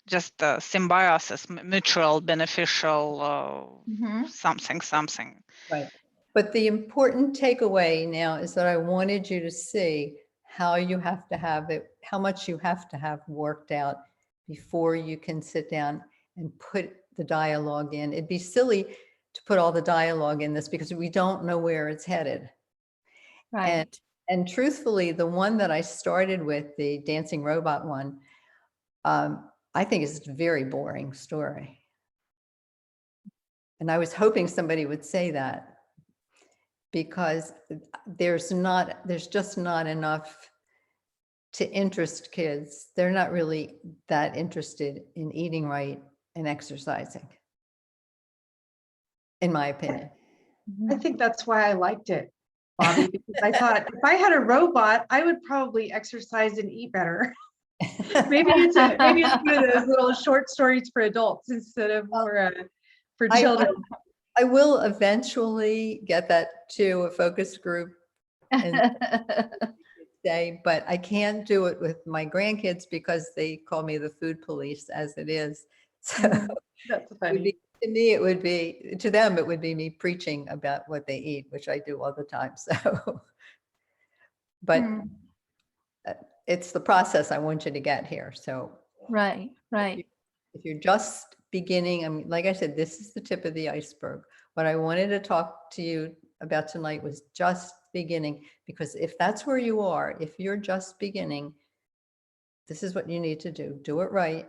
Just symbiosis, mutual, beneficial, Mhm. something. right. But the important takeaway now is that I wanted you to see how you have to have it, how much you have to have worked out before you can sit down and put the dialogue in. It'd be silly to put all the dialogue in this because we don't know where it's headed. Right. And truthfully, the one that I started with, the dancing robot one, I think is a very boring story. And I was hoping somebody would say that because there's just not enough to interest kids. They're not really that interested in eating right and exercising, in my opinion. I think that's why I liked it, Bobbie, because I thought if I had a robot, I would probably exercise and eat better. Maybe it's one of those little short stories for adults instead of for children. I will eventually get that to a focus group and day, but I can't do it with my grandkids because they call me the food police as it is. So That's it would funny. be, to them, it would be me preaching about what they eat, which I do all the time. So, but Hmm. it's the process I want you to get here. So Right. if you're just beginning, I mean, like I said, this is the tip of the iceberg. What I wanted to talk to you about tonight was just beginning, because if that's where you are, if you're just beginning, this is what you need to do. Do it right.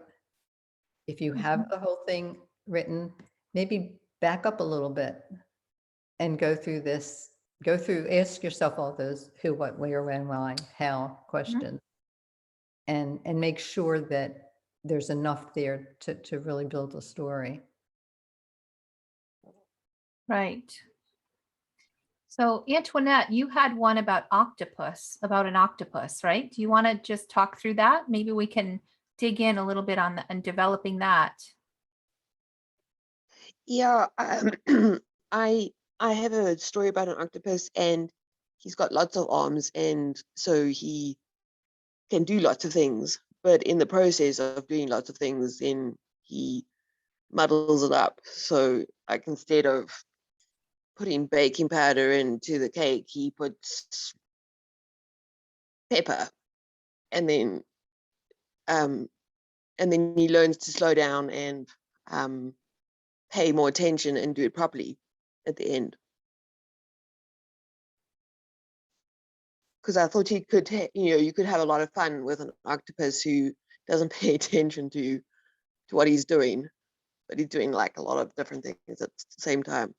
If you have the whole thing written, maybe back up a little bit and go through, ask yourself all those who, what, where, when, why, how questions, and make sure that there's enough there to really build a story. Right. So Antoinette, you had one about an octopus, right? Do you want to just talk through that? Maybe we can dig in a little bit on and developing that. Yeah, I have a story about an octopus, and he's got lots of arms, and so he can do lots of things. But in the process of doing lots of things, then he muddles it up. So, like, instead of putting baking powder into the cake, he puts pepper, and then he learns to slow down and pay more attention and do it properly at the end. Because I thought you could have a lot of fun with an octopus who doesn't pay attention to what he's doing, but he's doing like a lot of different things at the same time.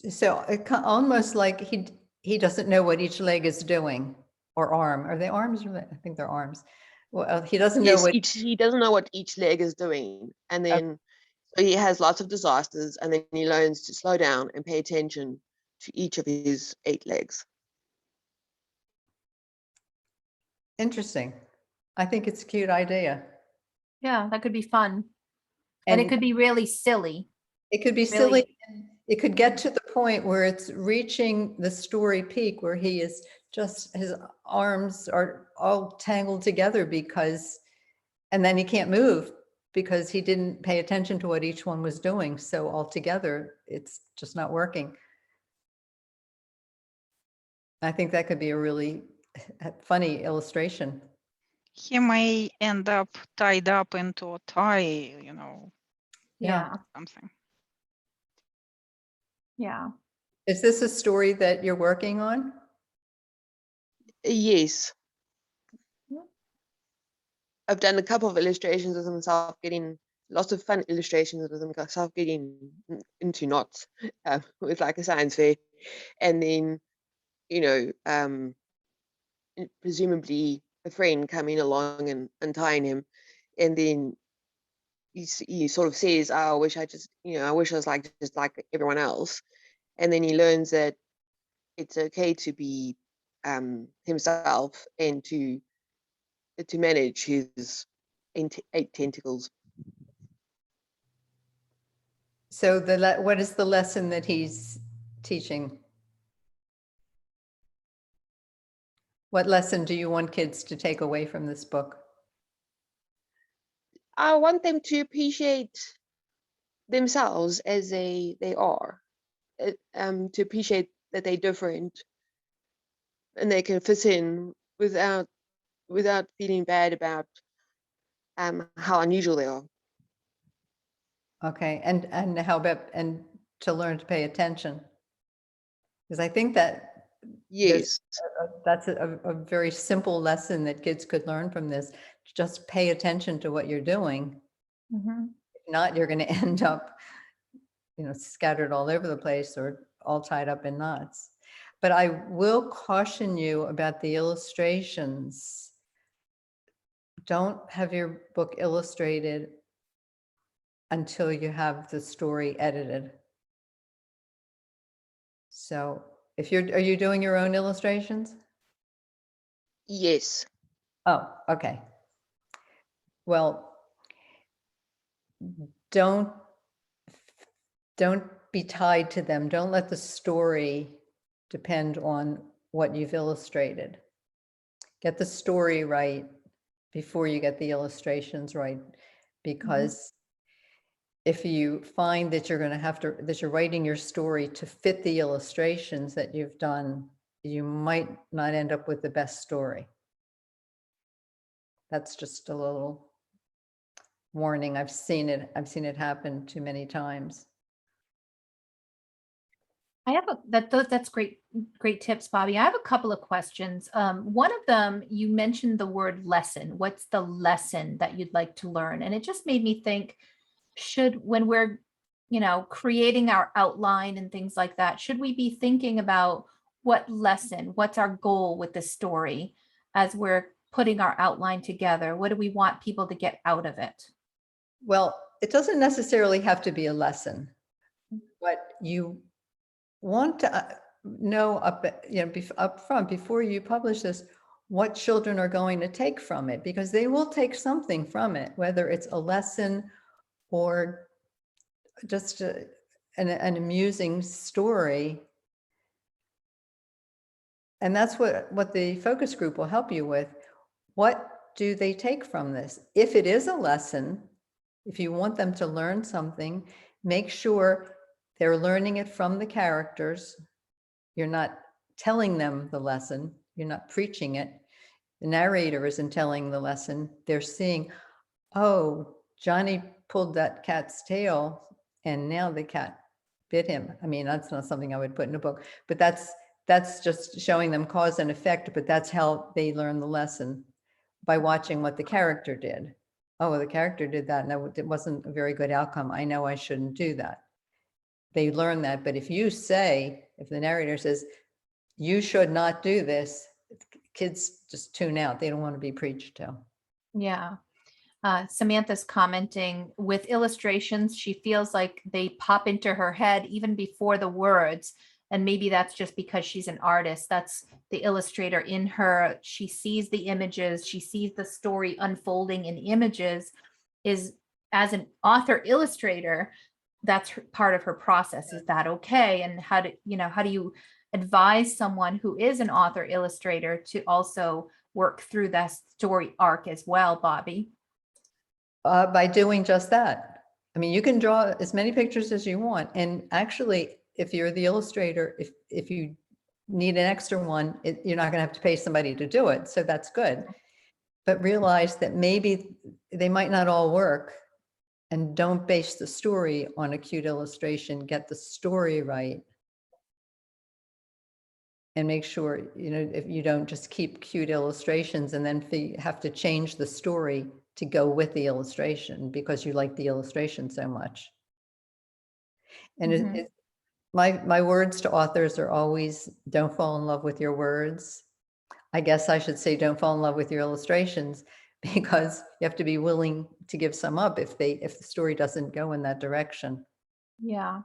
So almost like he doesn't know what each leg is doing, or arm. Are they arms? I think they're arms. Well, he doesn't know what he doesn't know what each leg is doing, and then so he has lots of disasters, and then he learns to slow down and pay attention to each of his 8 legs. Interesting. I think it's a cute idea. Yeah, that could be fun. And it could be really silly. It could be Really- silly. It could get to the point where it's reaching the story peak where he is just, his arms are all tangled together and then he can't move because he didn't pay attention to what each one was doing. So altogether, it's just not working. I think that could be a really funny illustration. He may end up tied up into a tie, Yeah, something. yeah. Is this a story that you're working on? Yes. Yeah. I've done a couple of illustrations with himself, getting lots of fun illustrations with himself getting into knots with like a science fair, and then presumably a friend coming along and untying him, and then he sort of says, "Oh, I wish I was just like everyone else," and then he learns that it's okay to be himself and to manage his 8 tentacles. So what is the lesson that he's teaching? What lesson do you want kids to take away from this book? I want them to appreciate themselves as they are, to appreciate that they're different and they can fit in without feeling bad about how unusual they are. Okay, and how about, and to learn to pay attention? Because I think that Yes. that's a very simple lesson that kids could learn from this. Just pay attention to what you're doing. Mhm. If not, you're going to end up, scattered all over the place or all tied up in knots. But I will caution you about the illustrations. Don't have your book illustrated until you have the story edited. So are you doing your own illustrations? Yes. Oh, okay. Well, don't be tied to them. Don't let the story depend on what you've illustrated. Get the story right before you get the illustrations right, because if you find that you're going to have to, that you're writing your story to fit the illustrations that you've done, you might not end up with the best story. That's just a little warning. I've seen it happen too many times. I have that's great tips, Bobbie. I have a couple of questions. One of them, you mentioned the word lesson. What's the lesson that you'd like to learn? And it just made me think, when we're, creating our outline and things like that, should we be thinking about what's our goal with the story as we're putting our outline together? What do we want people to get out of it? Well, it doesn't necessarily have to be a lesson, but you want to know up front before you publish this, what children are going to take from it, because they will take something from it, whether it's a lesson or just an amusing story. And that's what the focus group will help you with. What do they take from this? If it is a lesson, if you want them to learn something, make sure they're learning it from the characters. You're not telling them the lesson. You're not preaching it. The narrator isn't telling the lesson. They're seeing, oh, Johnny pulled that cat's tail and now the cat bit him. I mean, that's not something I would put in a book, but that's just showing them cause and effect, but that's how they learn the lesson, by watching what the character did. Oh, the character did that, and it wasn't a very good outcome. I know I shouldn't do that. They learn that, but if the narrator says, you should not do this, kids just tune out. They don't want to be preached to. Yeah. Samantha's commenting, with illustrations, she feels like they pop into her head even before the words. And maybe that's just because she's an artist. That's the illustrator in her. She sees the images. She sees the story unfolding in images. Is, as an author illustrator, that's part of her process. Is that okay? And how do you advise someone who is an author illustrator to also work through that story arc as well, Bobbie? By doing just that. I mean, you can draw as many pictures as you want. And actually, if you're the illustrator, if you need an extra one, you're not going to have to pay somebody to do it. So that's good. But realize that maybe they might not all work, and don't base the story on a cute illustration. Get the story right. And make sure, if you don't just keep cute illustrations and then have to change the story to go with the illustration because you like the illustration so much. And my words to authors are always, don't fall in love with your words. I guess I should say, don't fall in love with your illustrations, because you have to be willing to give some up if the story doesn't go in that direction. Yeah.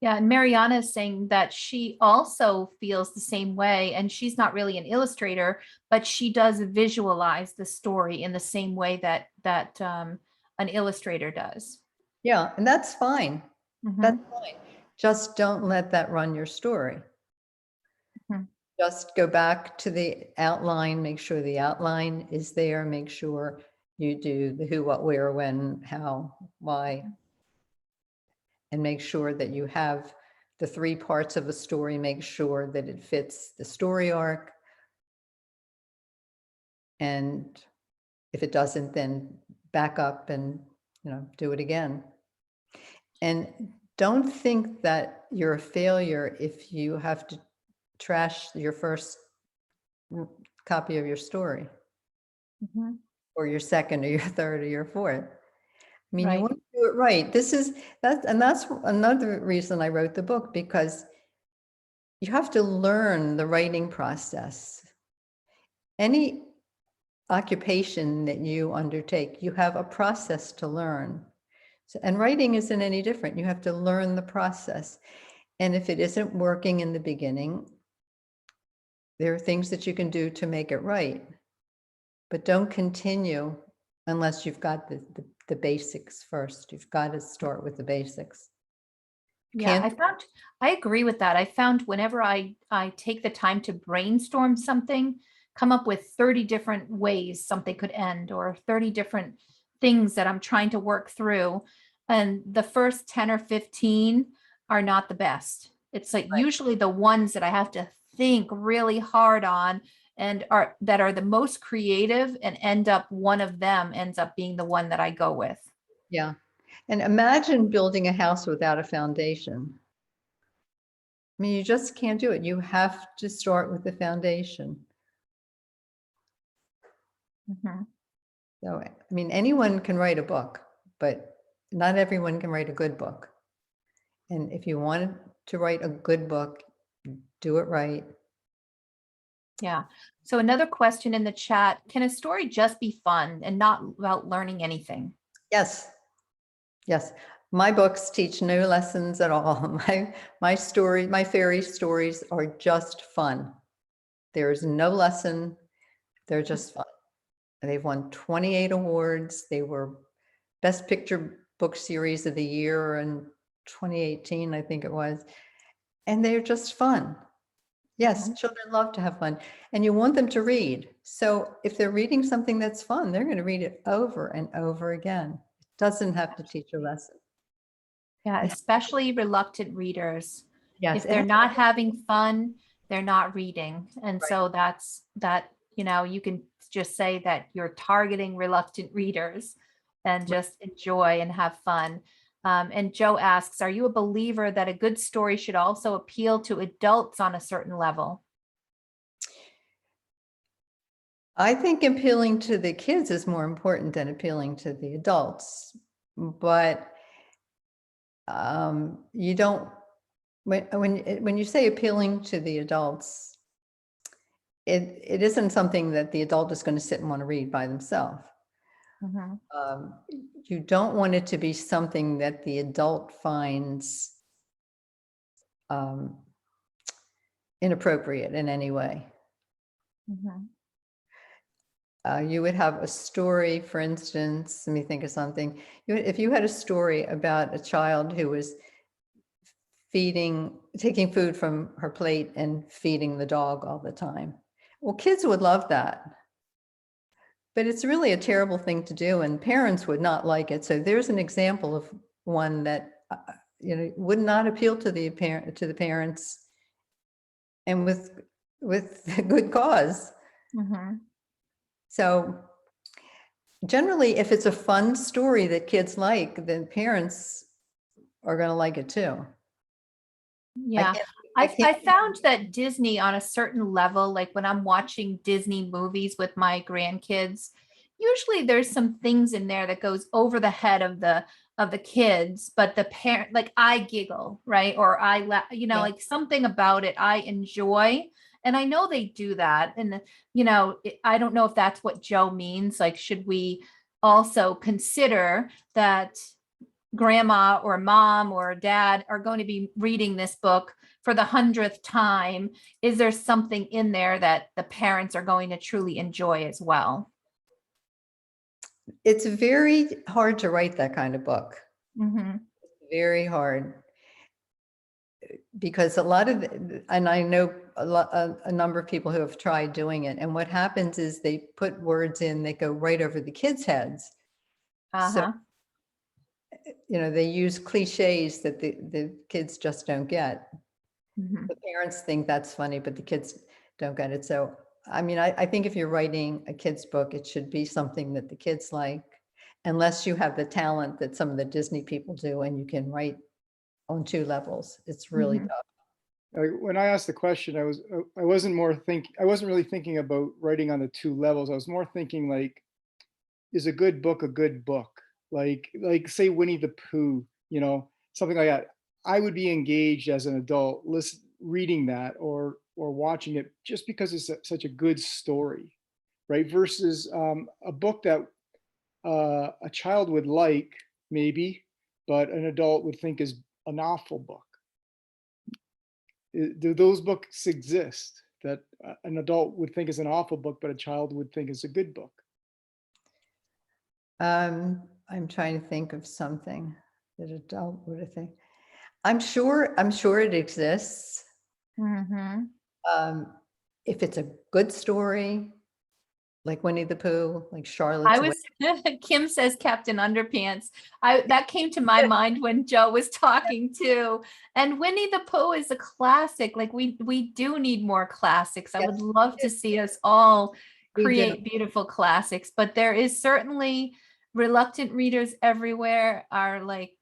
Yeah, and Mariana is saying that she also feels the same way, and she's not really an illustrator, but she does visualize the story in the same way that an illustrator does. Yeah, and that's fine. Mhm. That's fine. Just don't let that run your story. Mhm. Just go back to the outline, make sure the outline is there, make sure you do the who, what, where, when, how, why. And make sure that you have the 3 parts of a story, make sure that it fits the story arc. And if it doesn't, then back up and, do it again. And don't think that you're a failure if you have to trash your first copy of your story, Mhm. or your second, or your third, or your fourth. I mean, Right. you want to do it right. That's another reason I wrote the book, because you have to learn the writing process. Any occupation that you undertake, you have a process to learn. And writing isn't any different. You have to learn the process. And if it isn't working in the beginning, there are things that you can do to make it right. But don't continue unless you've got the basics first. You've got to start with the basics. Yeah, I agree with that. I found whenever I take the time to brainstorm something, come up with 30 different ways something could end, or 30 different things that I'm trying to work through. And the first 10 or 15 are not the best. It's like usually the ones that I have to think really hard on and are the most creative, and one of them ends up being the one that I go with. Yeah. And imagine building a house without a foundation. I mean, you just can't do it. You have to start with the foundation. Mhm. So, I mean, anyone can write a book, but not everyone can write a good book. And if you want to write a good book, do it right. Yeah. So another question in the chat, can a story just be fun and not about learning anything? Yes. Yes. My books teach no lessons at all. My fairy stories are just fun. There is no lesson. They're just fun. They've won 28 awards. They were Best Picture Book Series of the Year in 2018, I think it was. And they're just fun. Yes, children love to have fun. And you want them to read. So if they're reading something that's fun, they're going to read it over and over again. It doesn't have to teach a lesson. Yeah, especially reluctant readers. Yes. If they're not having fun, they're not reading. And so that's that, you can just say that you're targeting reluctant readers and just enjoy and have fun. And Joe asks, are you a believer that a good story should also appeal to adults on a certain level? I think appealing to the kids is more important than appealing to the adults, but you don't, when you say appealing to the adults, it isn't something that the adult is going to sit and want to read by themselves. You don't want it to be something that the adult finds inappropriate in any way. You would have a story, for instance, let me think of something. If you had a story about a child who was taking food from her plate and feeding the dog all the time. Well, kids would love that. But it's really a terrible thing to do, and parents would not like it. So there's an example of one that would not appeal to the parents, and with good cause. So generally, if it's a fun story that kids like, then parents are going to like it too. Yeah, I found that Disney, on a certain level, like when I'm watching Disney movies with my grandkids, usually there's some things in there that goes over the head of the kids, but the parent, like I giggle, right? Or I laugh, like something about it I enjoy. And I know they do that. And, I don't know if that's what Joe means. Like, should we also consider that grandma or mom or dad are going to be reading this book for the 100th time? Is there something in there that the parents are going to truly enjoy as well? It's very hard to write that kind of book. Very hard. Because and I know a number of people who have tried doing it. And what happens is they put words in that go right over the kids' heads. So, they use cliches that the kids just don't get. The parents think that's funny, but the kids don't get it. So, I think if you're writing a kid's book, it should be something that the kids like, unless you have the talent that some of the Disney people do and you can write on 2 levels. It's really tough. When I asked the question, I wasn't really thinking about writing on the 2 levels. I was more thinking like, is a good book a good book? Like say Winnie the Pooh, something like that. I would be engaged as an adult reading that or watching it just because it's such a good story, right? Versus a book that a child would like maybe, but an adult would think is an awful book. Do those books exist that an adult would think is an awful book, but a child would think is a good book? I'm trying to think of something that adult would think. I'm sure it exists. If it's a good story, like Winnie the Pooh, like Charlotte's Kim says Captain Underpants. That came to my mind when Joe was talking too. And Winnie the Pooh is a classic. Like we do need more classics. I would love to see us all create beautiful classics, but there is certainly reluctant readers everywhere are like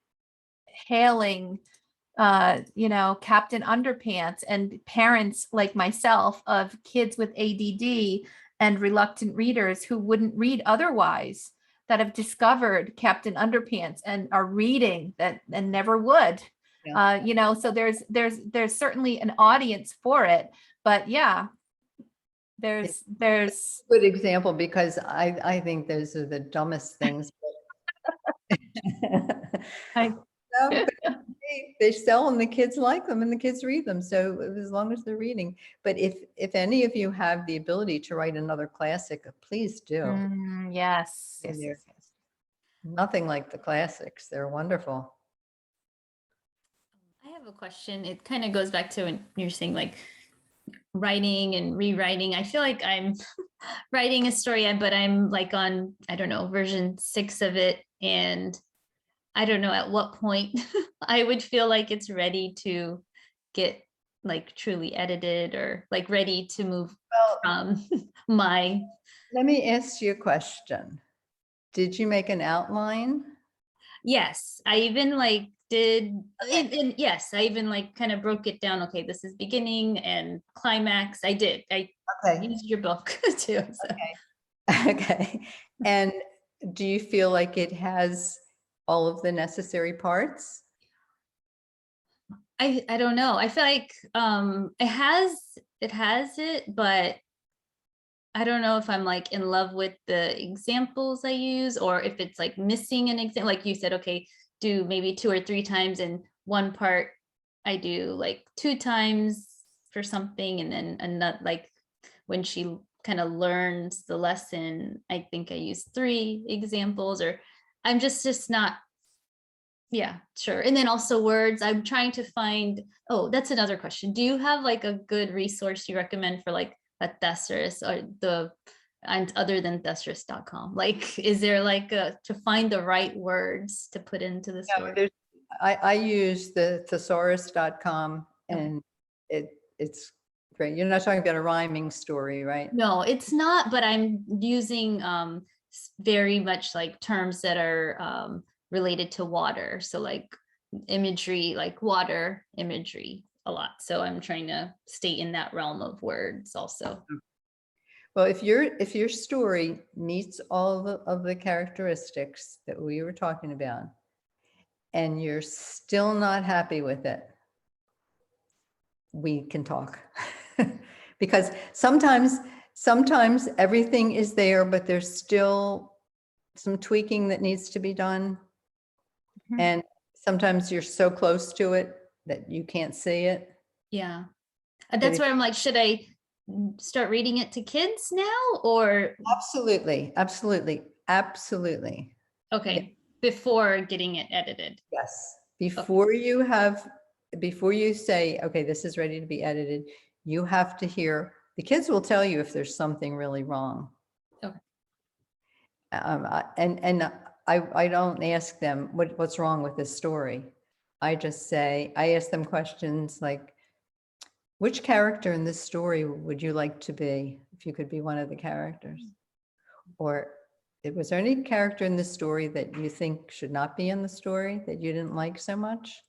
hailing Captain Underpants, and parents like myself of kids with ADD and reluctant readers who wouldn't read otherwise that have discovered Captain Underpants and are reading that and never would. So there's certainly an audience for it, but there's a good example, because I think those are the dumbest things. They sell and the kids like them and the kids read them. So as long as they're reading. But if any of you have the ability to write another classic, please do. Yes. Nothing like the classics. They're wonderful. I have a question. It kind of goes back to when you're saying like writing and rewriting. I feel like I'm writing a story, but I'm like on, I don't know, version 6 of it. And I don't know at what point I would feel like it's ready to get like truly edited or like ready to move Well, from my. let me ask you a question. Did you make an outline? Yes, I even like did, and yes, I even like kind of broke it down. Okay, this is beginning and climax. I did. I Okay. used your book too. So. Okay. And do you feel like it has all of the necessary parts? I don't know. I feel like it has it, but I don't know if I'm like in love with the examples I use or if it's like missing an example. Like you said, okay, do maybe 2 or 3 times in one part. I do like 2 times for something, and then another, like when she kind of learns the lesson, I think I use 3 examples, or I'm just not. Yeah, sure. And then also words, I'm trying to find, oh, that's another question. Do you have like a good resource you recommend for like a thesaurus or and other than thesaurus.com? Like, is there like to find the right words to put into the story? I use the thesaurus.com and it's great. You're not talking about a rhyming story, right? No, it's not, but I'm using very much like terms that are related to water. So like imagery, like water imagery a lot. So I'm trying to stay in that realm of words also. Well, if your story meets all of the characteristics that we were talking about, and you're still not happy with it, we can talk. Because sometimes everything is there, but there's still some tweaking that needs to be done. Mhm. And sometimes you're so close to it that you can't see it. Yeah. That's where I'm like, should I start reading it to kids now or? Absolutely, absolutely, absolutely. Okay, Yeah. before getting it edited. Yes, before you say, okay, this is ready to be edited, you have to hear, the kids will tell you if there's something really wrong. Okay. And I don't ask them what's wrong with this story. I just say, I ask them questions like, which character in this story would you like to be if you could be one of the characters? Or was there any character in this story that you think should not be in the story that you didn't like so much?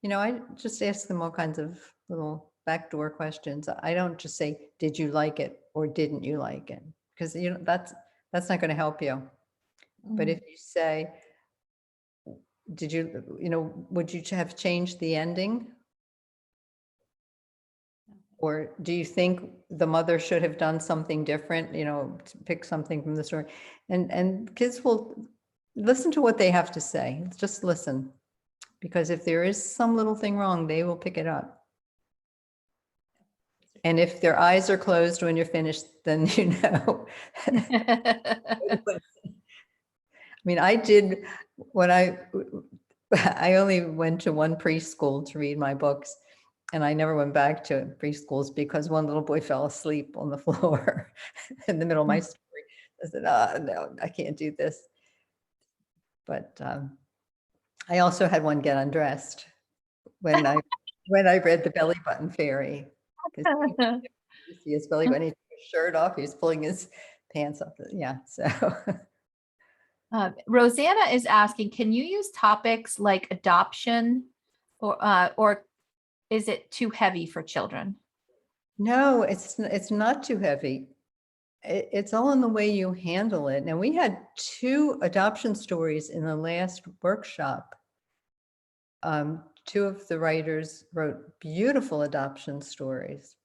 You know, I just ask them all kinds of little backdoor questions. I don't just say, did you like it or didn't you like it? Because you know that's not going to help you. But if you say, did you, would you have changed the ending? Or do you think the mother should have done something different, to pick something from the story? And kids will listen to what they have to say. Just listen. Because if there is some little thing wrong, they will pick it up. And if their eyes are closed when you're finished, then you know. I mean, I did when I only went to one preschool to read my books, and I never went back to preschools because one little boy fell asleep on the floor in the middle of my story. I said, no, I can't do this. But I also had one get undressed when I read The Belly Button Fairy. You see his belly button, he took his shirt off, he was pulling his pants up. Yeah, so. Rosanna is asking, can you use topics like adoption or is it too heavy for children? No, it's not too heavy. It's all in the way you handle it. Now, we had 2 adoption stories in the last workshop. 2 of the writers wrote beautiful adoption stories.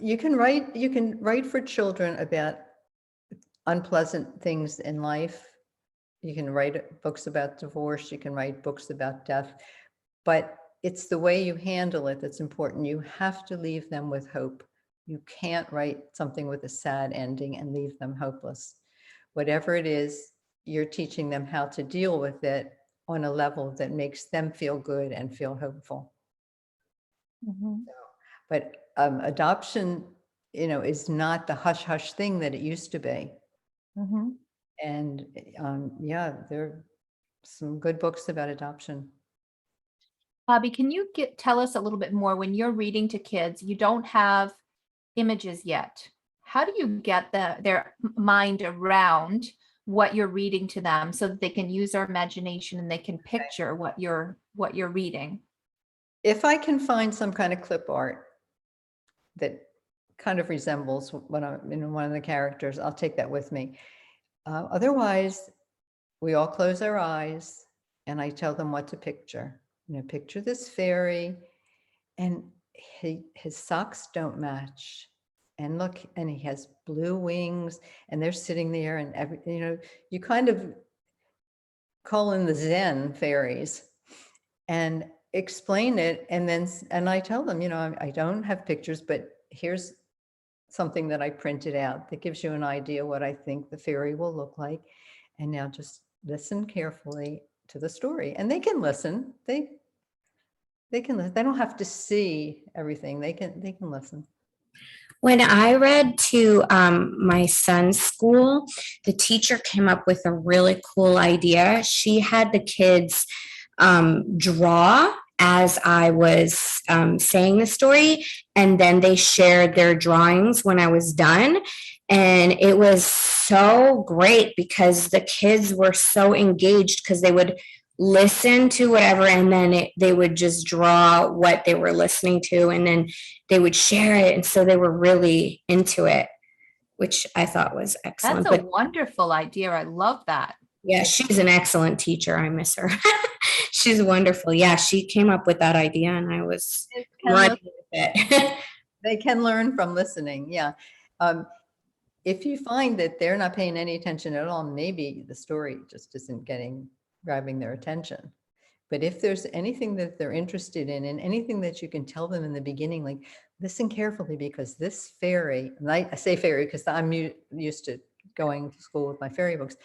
You can write for children about unpleasant things in life. You can write books about divorce. You can write books about death, but it's the way you handle it that's important. You have to leave them with hope. You can't write something with a sad ending and leave them hopeless. Whatever it is, you're teaching them how to deal with it on a level that makes them feel good and feel hopeful. Mm-hmm. But adoption, is not the hush hush thing that it used to be. Mm-hmm. And yeah, there are some good books about adoption. Bobbie, can you tell us a little bit more when you're reading to kids, you don't have images yet. How do you get their mind around what you're reading to them so that they can use their imagination and they can picture what you're reading? If I can find some kind of clip art that kind of resembles what I'm in one of the characters, I'll take that with me. Otherwise, we all close our eyes and I tell them what to picture. You know, picture this fairy and his socks don't match. And look, and he has blue wings and they're sitting there and you know, you kind of call in the Zen fairies and explain it. And I tell them, you know, I don't have pictures, but here's something that I printed out that gives you an idea what I think the fairy will look like. And now just listen carefully to the story. And they can listen. They can listen. They don't have to see everything. They can listen. When I read to my son's school, the teacher came up with a really cool idea. She had the kids draw as I was saying the story, and then they shared their drawings when I was done. And it was so great because the kids were so engaged because they would listen to whatever and then they would just draw what they were listening to and then they would share it. And so they were really into it, which I thought was excellent. That's a wonderful idea. I love that. Yeah, she's an excellent teacher. I miss her. She's wonderful. Yeah, she came up with that idea and I was running with it. They can learn from listening. Yeah. If you find that they're not paying any attention at all, maybe the story just isn't grabbing their attention. But if there's anything that they're interested in and anything that you can tell them in the beginning, like listen carefully because this fairy, and I say fairy because I'm used to going to school with my fairy books.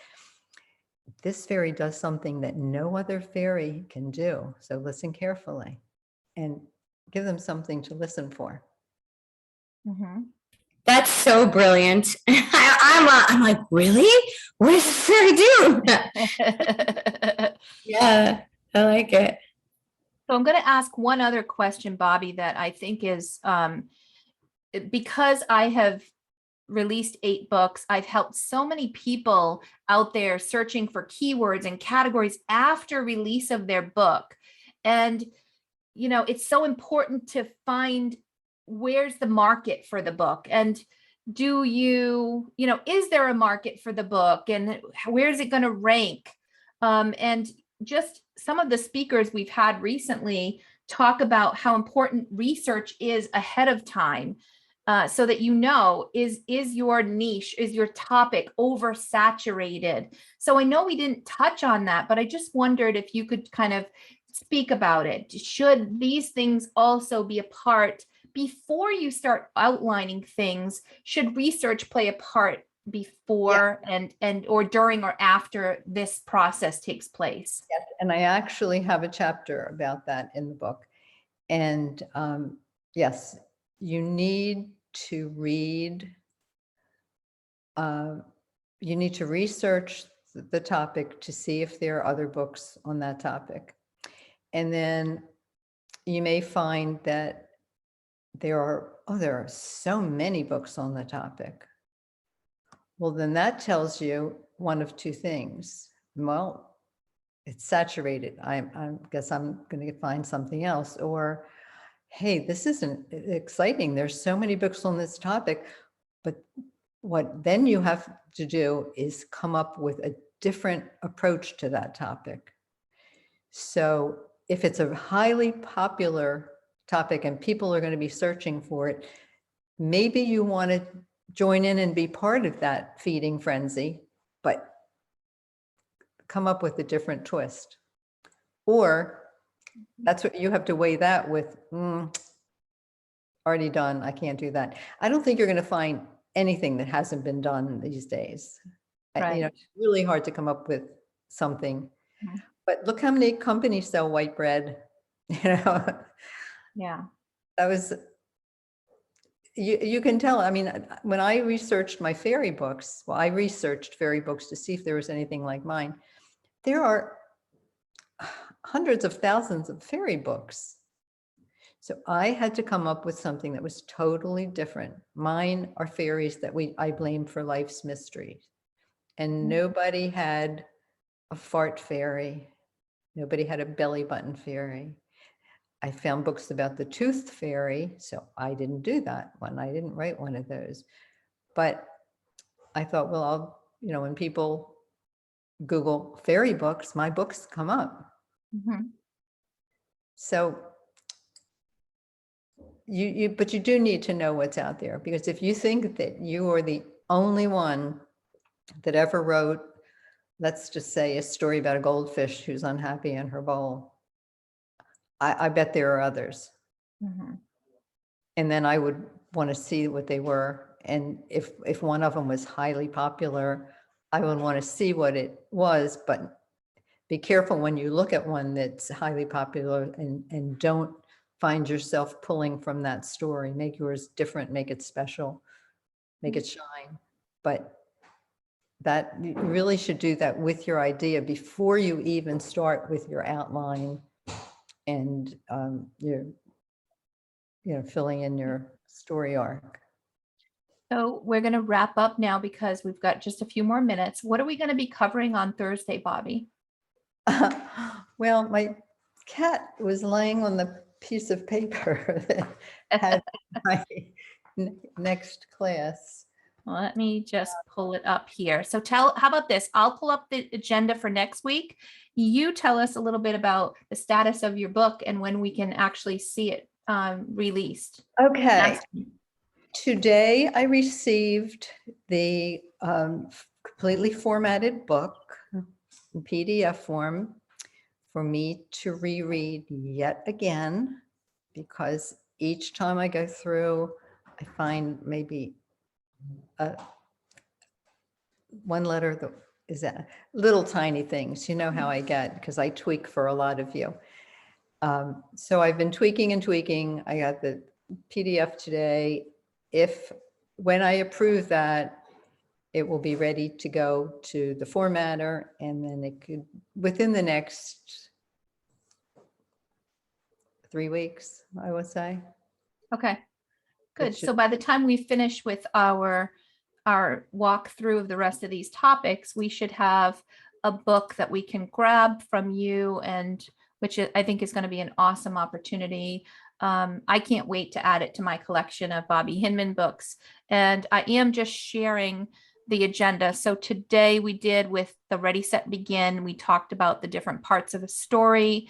This fairy does something that no other fairy can do. So listen carefully and give them something to listen for. Mm-hmm. That's so brilliant. I'm like, really? What does this fairy do? Yeah, I like it. So I'm going to ask one other question, Bobbie, that I think is because I have released 8 books, I've helped so many people out there searching for keywords and categories after release of their book. And, you know, it's so important to find where's the market for the book and do you know, is there a market for the book and where is it going to rank? And just some of the speakers we've had recently talk about how important research is ahead of time. So that you know, is your niche, is your topic oversaturated? So I know we didn't touch on that, but I just wondered if you could kind of speak about it. Should these things also be a part before you start outlining things? Should research play a part before and or during or after this process takes place? Yes, and I actually have a chapter about that in the book. And yes, you need to read, you need to research the topic to see if there are other books on that topic. And then you may find that there are so many books on the topic. Well, then that tells you one of 2 things. Well, it's saturated. I guess I'm going to find something else. Or, hey, this isn't exciting. There's so many books on this topic. But what then you have to do is come up with a different approach to that topic. So if it's a highly popular topic and people are going to be searching for it, maybe you want to join in and be part of that feeding frenzy, but come up with a different twist. Or that's what you have to weigh that with, already done, I can't do that. I don't think you're going to find anything that hasn't been done these days. Right. You know, it's really hard to come up with something. Mhm. But look how many companies sell white bread, you know. Yeah. That was, you can tell, I mean, when I researched my fairy books, well, I researched fairy books to see if there was anything like mine. There are hundreds of thousands of fairy books. So I had to come up with something that was totally different. Mine are fairies that I blame for life's mysteries. And nobody had a fart fairy. Nobody had a belly button fairy. I found books about the toothed fairy, so I didn't do that one. I didn't write one of those. But I thought, well, when people Google fairy books, my books come up. Mhm. So but you do need to know what's out there, because if you think that you are the only one that ever wrote, let's just say, a story about a goldfish who's unhappy in her bowl, I bet there are others. Mhm. And then I would want to see what they were. And if one of them was highly popular, I would want to see what it was, but be careful when you look at one that's highly popular and don't find yourself pulling from that story. Make yours different, make it special, make it shine. But that you really should do that with your idea before you even start with your outline and your filling in your story arc. So we're going to wrap up now because we've got just a few more minutes. What are we going to be covering on Thursday, Bobbie? Well, my cat was laying on the piece of paper that had my next class. Let me just pull it up here. So how about this? I'll pull up the agenda for next week. You tell us a little bit about the status of your book and when we can actually see it released. Okay. Today I received the completely formatted book in PDF form for me to reread yet again, because each time I go through, I find maybe one letter that is that little tiny things. You know how I get, because I tweak for a lot of you. So I've been tweaking and tweaking. I got the PDF today. When I approve that, it will be ready to go to the formatter, and then it could, within the next 3 weeks, I would say. Okay, good. should- So by the time we finish with our walkthrough of the rest of these topics, we should have a book that we can grab from you, and which I think is going to be an awesome opportunity. I can't wait to add it to my collection of Bobbie Hinman books. And I am just sharing the agenda. So today we did with the Ready, Set, Begin. We talked about the different parts of a story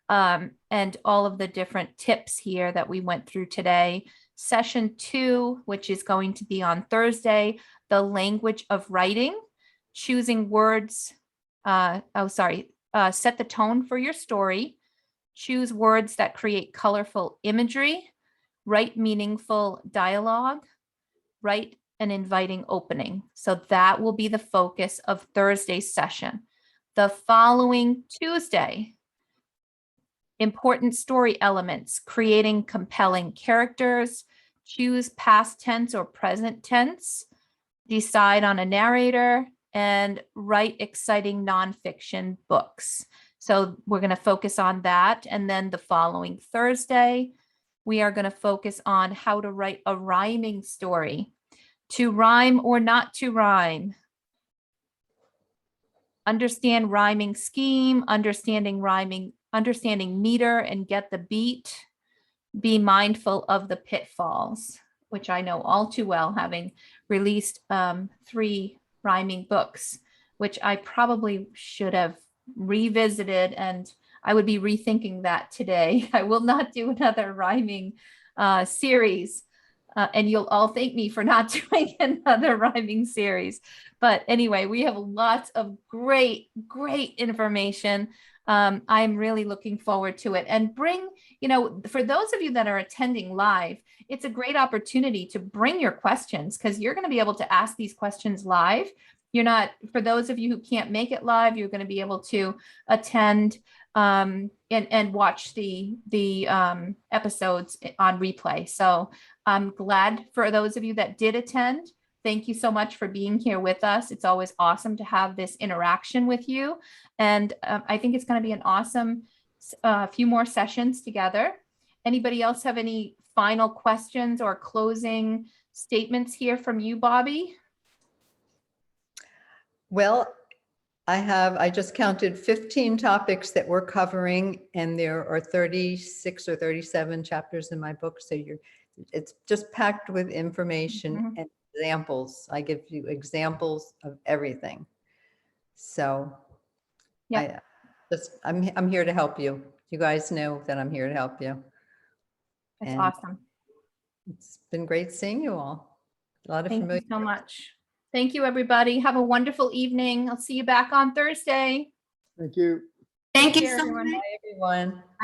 and all of the different tips here that we went through today. Session 2, which is going to be on Thursday, the language of writing, choosing words. Set the tone for your story. Choose words that create colorful imagery, write meaningful dialogue, write an inviting opening. So that will be the focus of Thursday's session. The following Tuesday, important story elements, creating compelling characters, choose past tense or present tense, decide on a narrator, and write exciting nonfiction books. So we're going to focus on that. And then the following Thursday, we are going to focus on how to write a rhyming story, to rhyme or not to rhyme, understand rhyming scheme, understanding meter and get the beat, be mindful of the pitfalls, which I know all too well, having released 3 rhyming books, which I probably should have revisited, and I would be rethinking that today. I will not do another rhyming series, and you'll all thank me for not doing another rhyming series. But anyway, we have lots of great information. I'm really looking forward to it. And for those of you that are attending live, it's a great opportunity to bring your questions, because you're going to be able to ask these questions live. For those of you who can't make it live, you're going to be able to attend and watch the episodes on replay. So I'm glad for those of you that did attend. Thank you so much for being here with us. It's always awesome to have this interaction with you. And I think it's going to be an awesome few more sessions together. Anybody else have any final questions or closing statements here from you, Bobbie? Well, I just counted 15 topics that we're covering, and there are 36 or 37 chapters in my book. So it's just packed with information and examples. I give you examples of everything. So Yeah, I'm here to help you. You guys know that I'm here to help you. that's And awesome. it's been great seeing you all. A lot of Thank you familiar. so much. Thank you, everybody. Have a wonderful evening. I'll see you back on Thursday. Thank you. Thank you Take care, so everyone. much. Bye, everyone.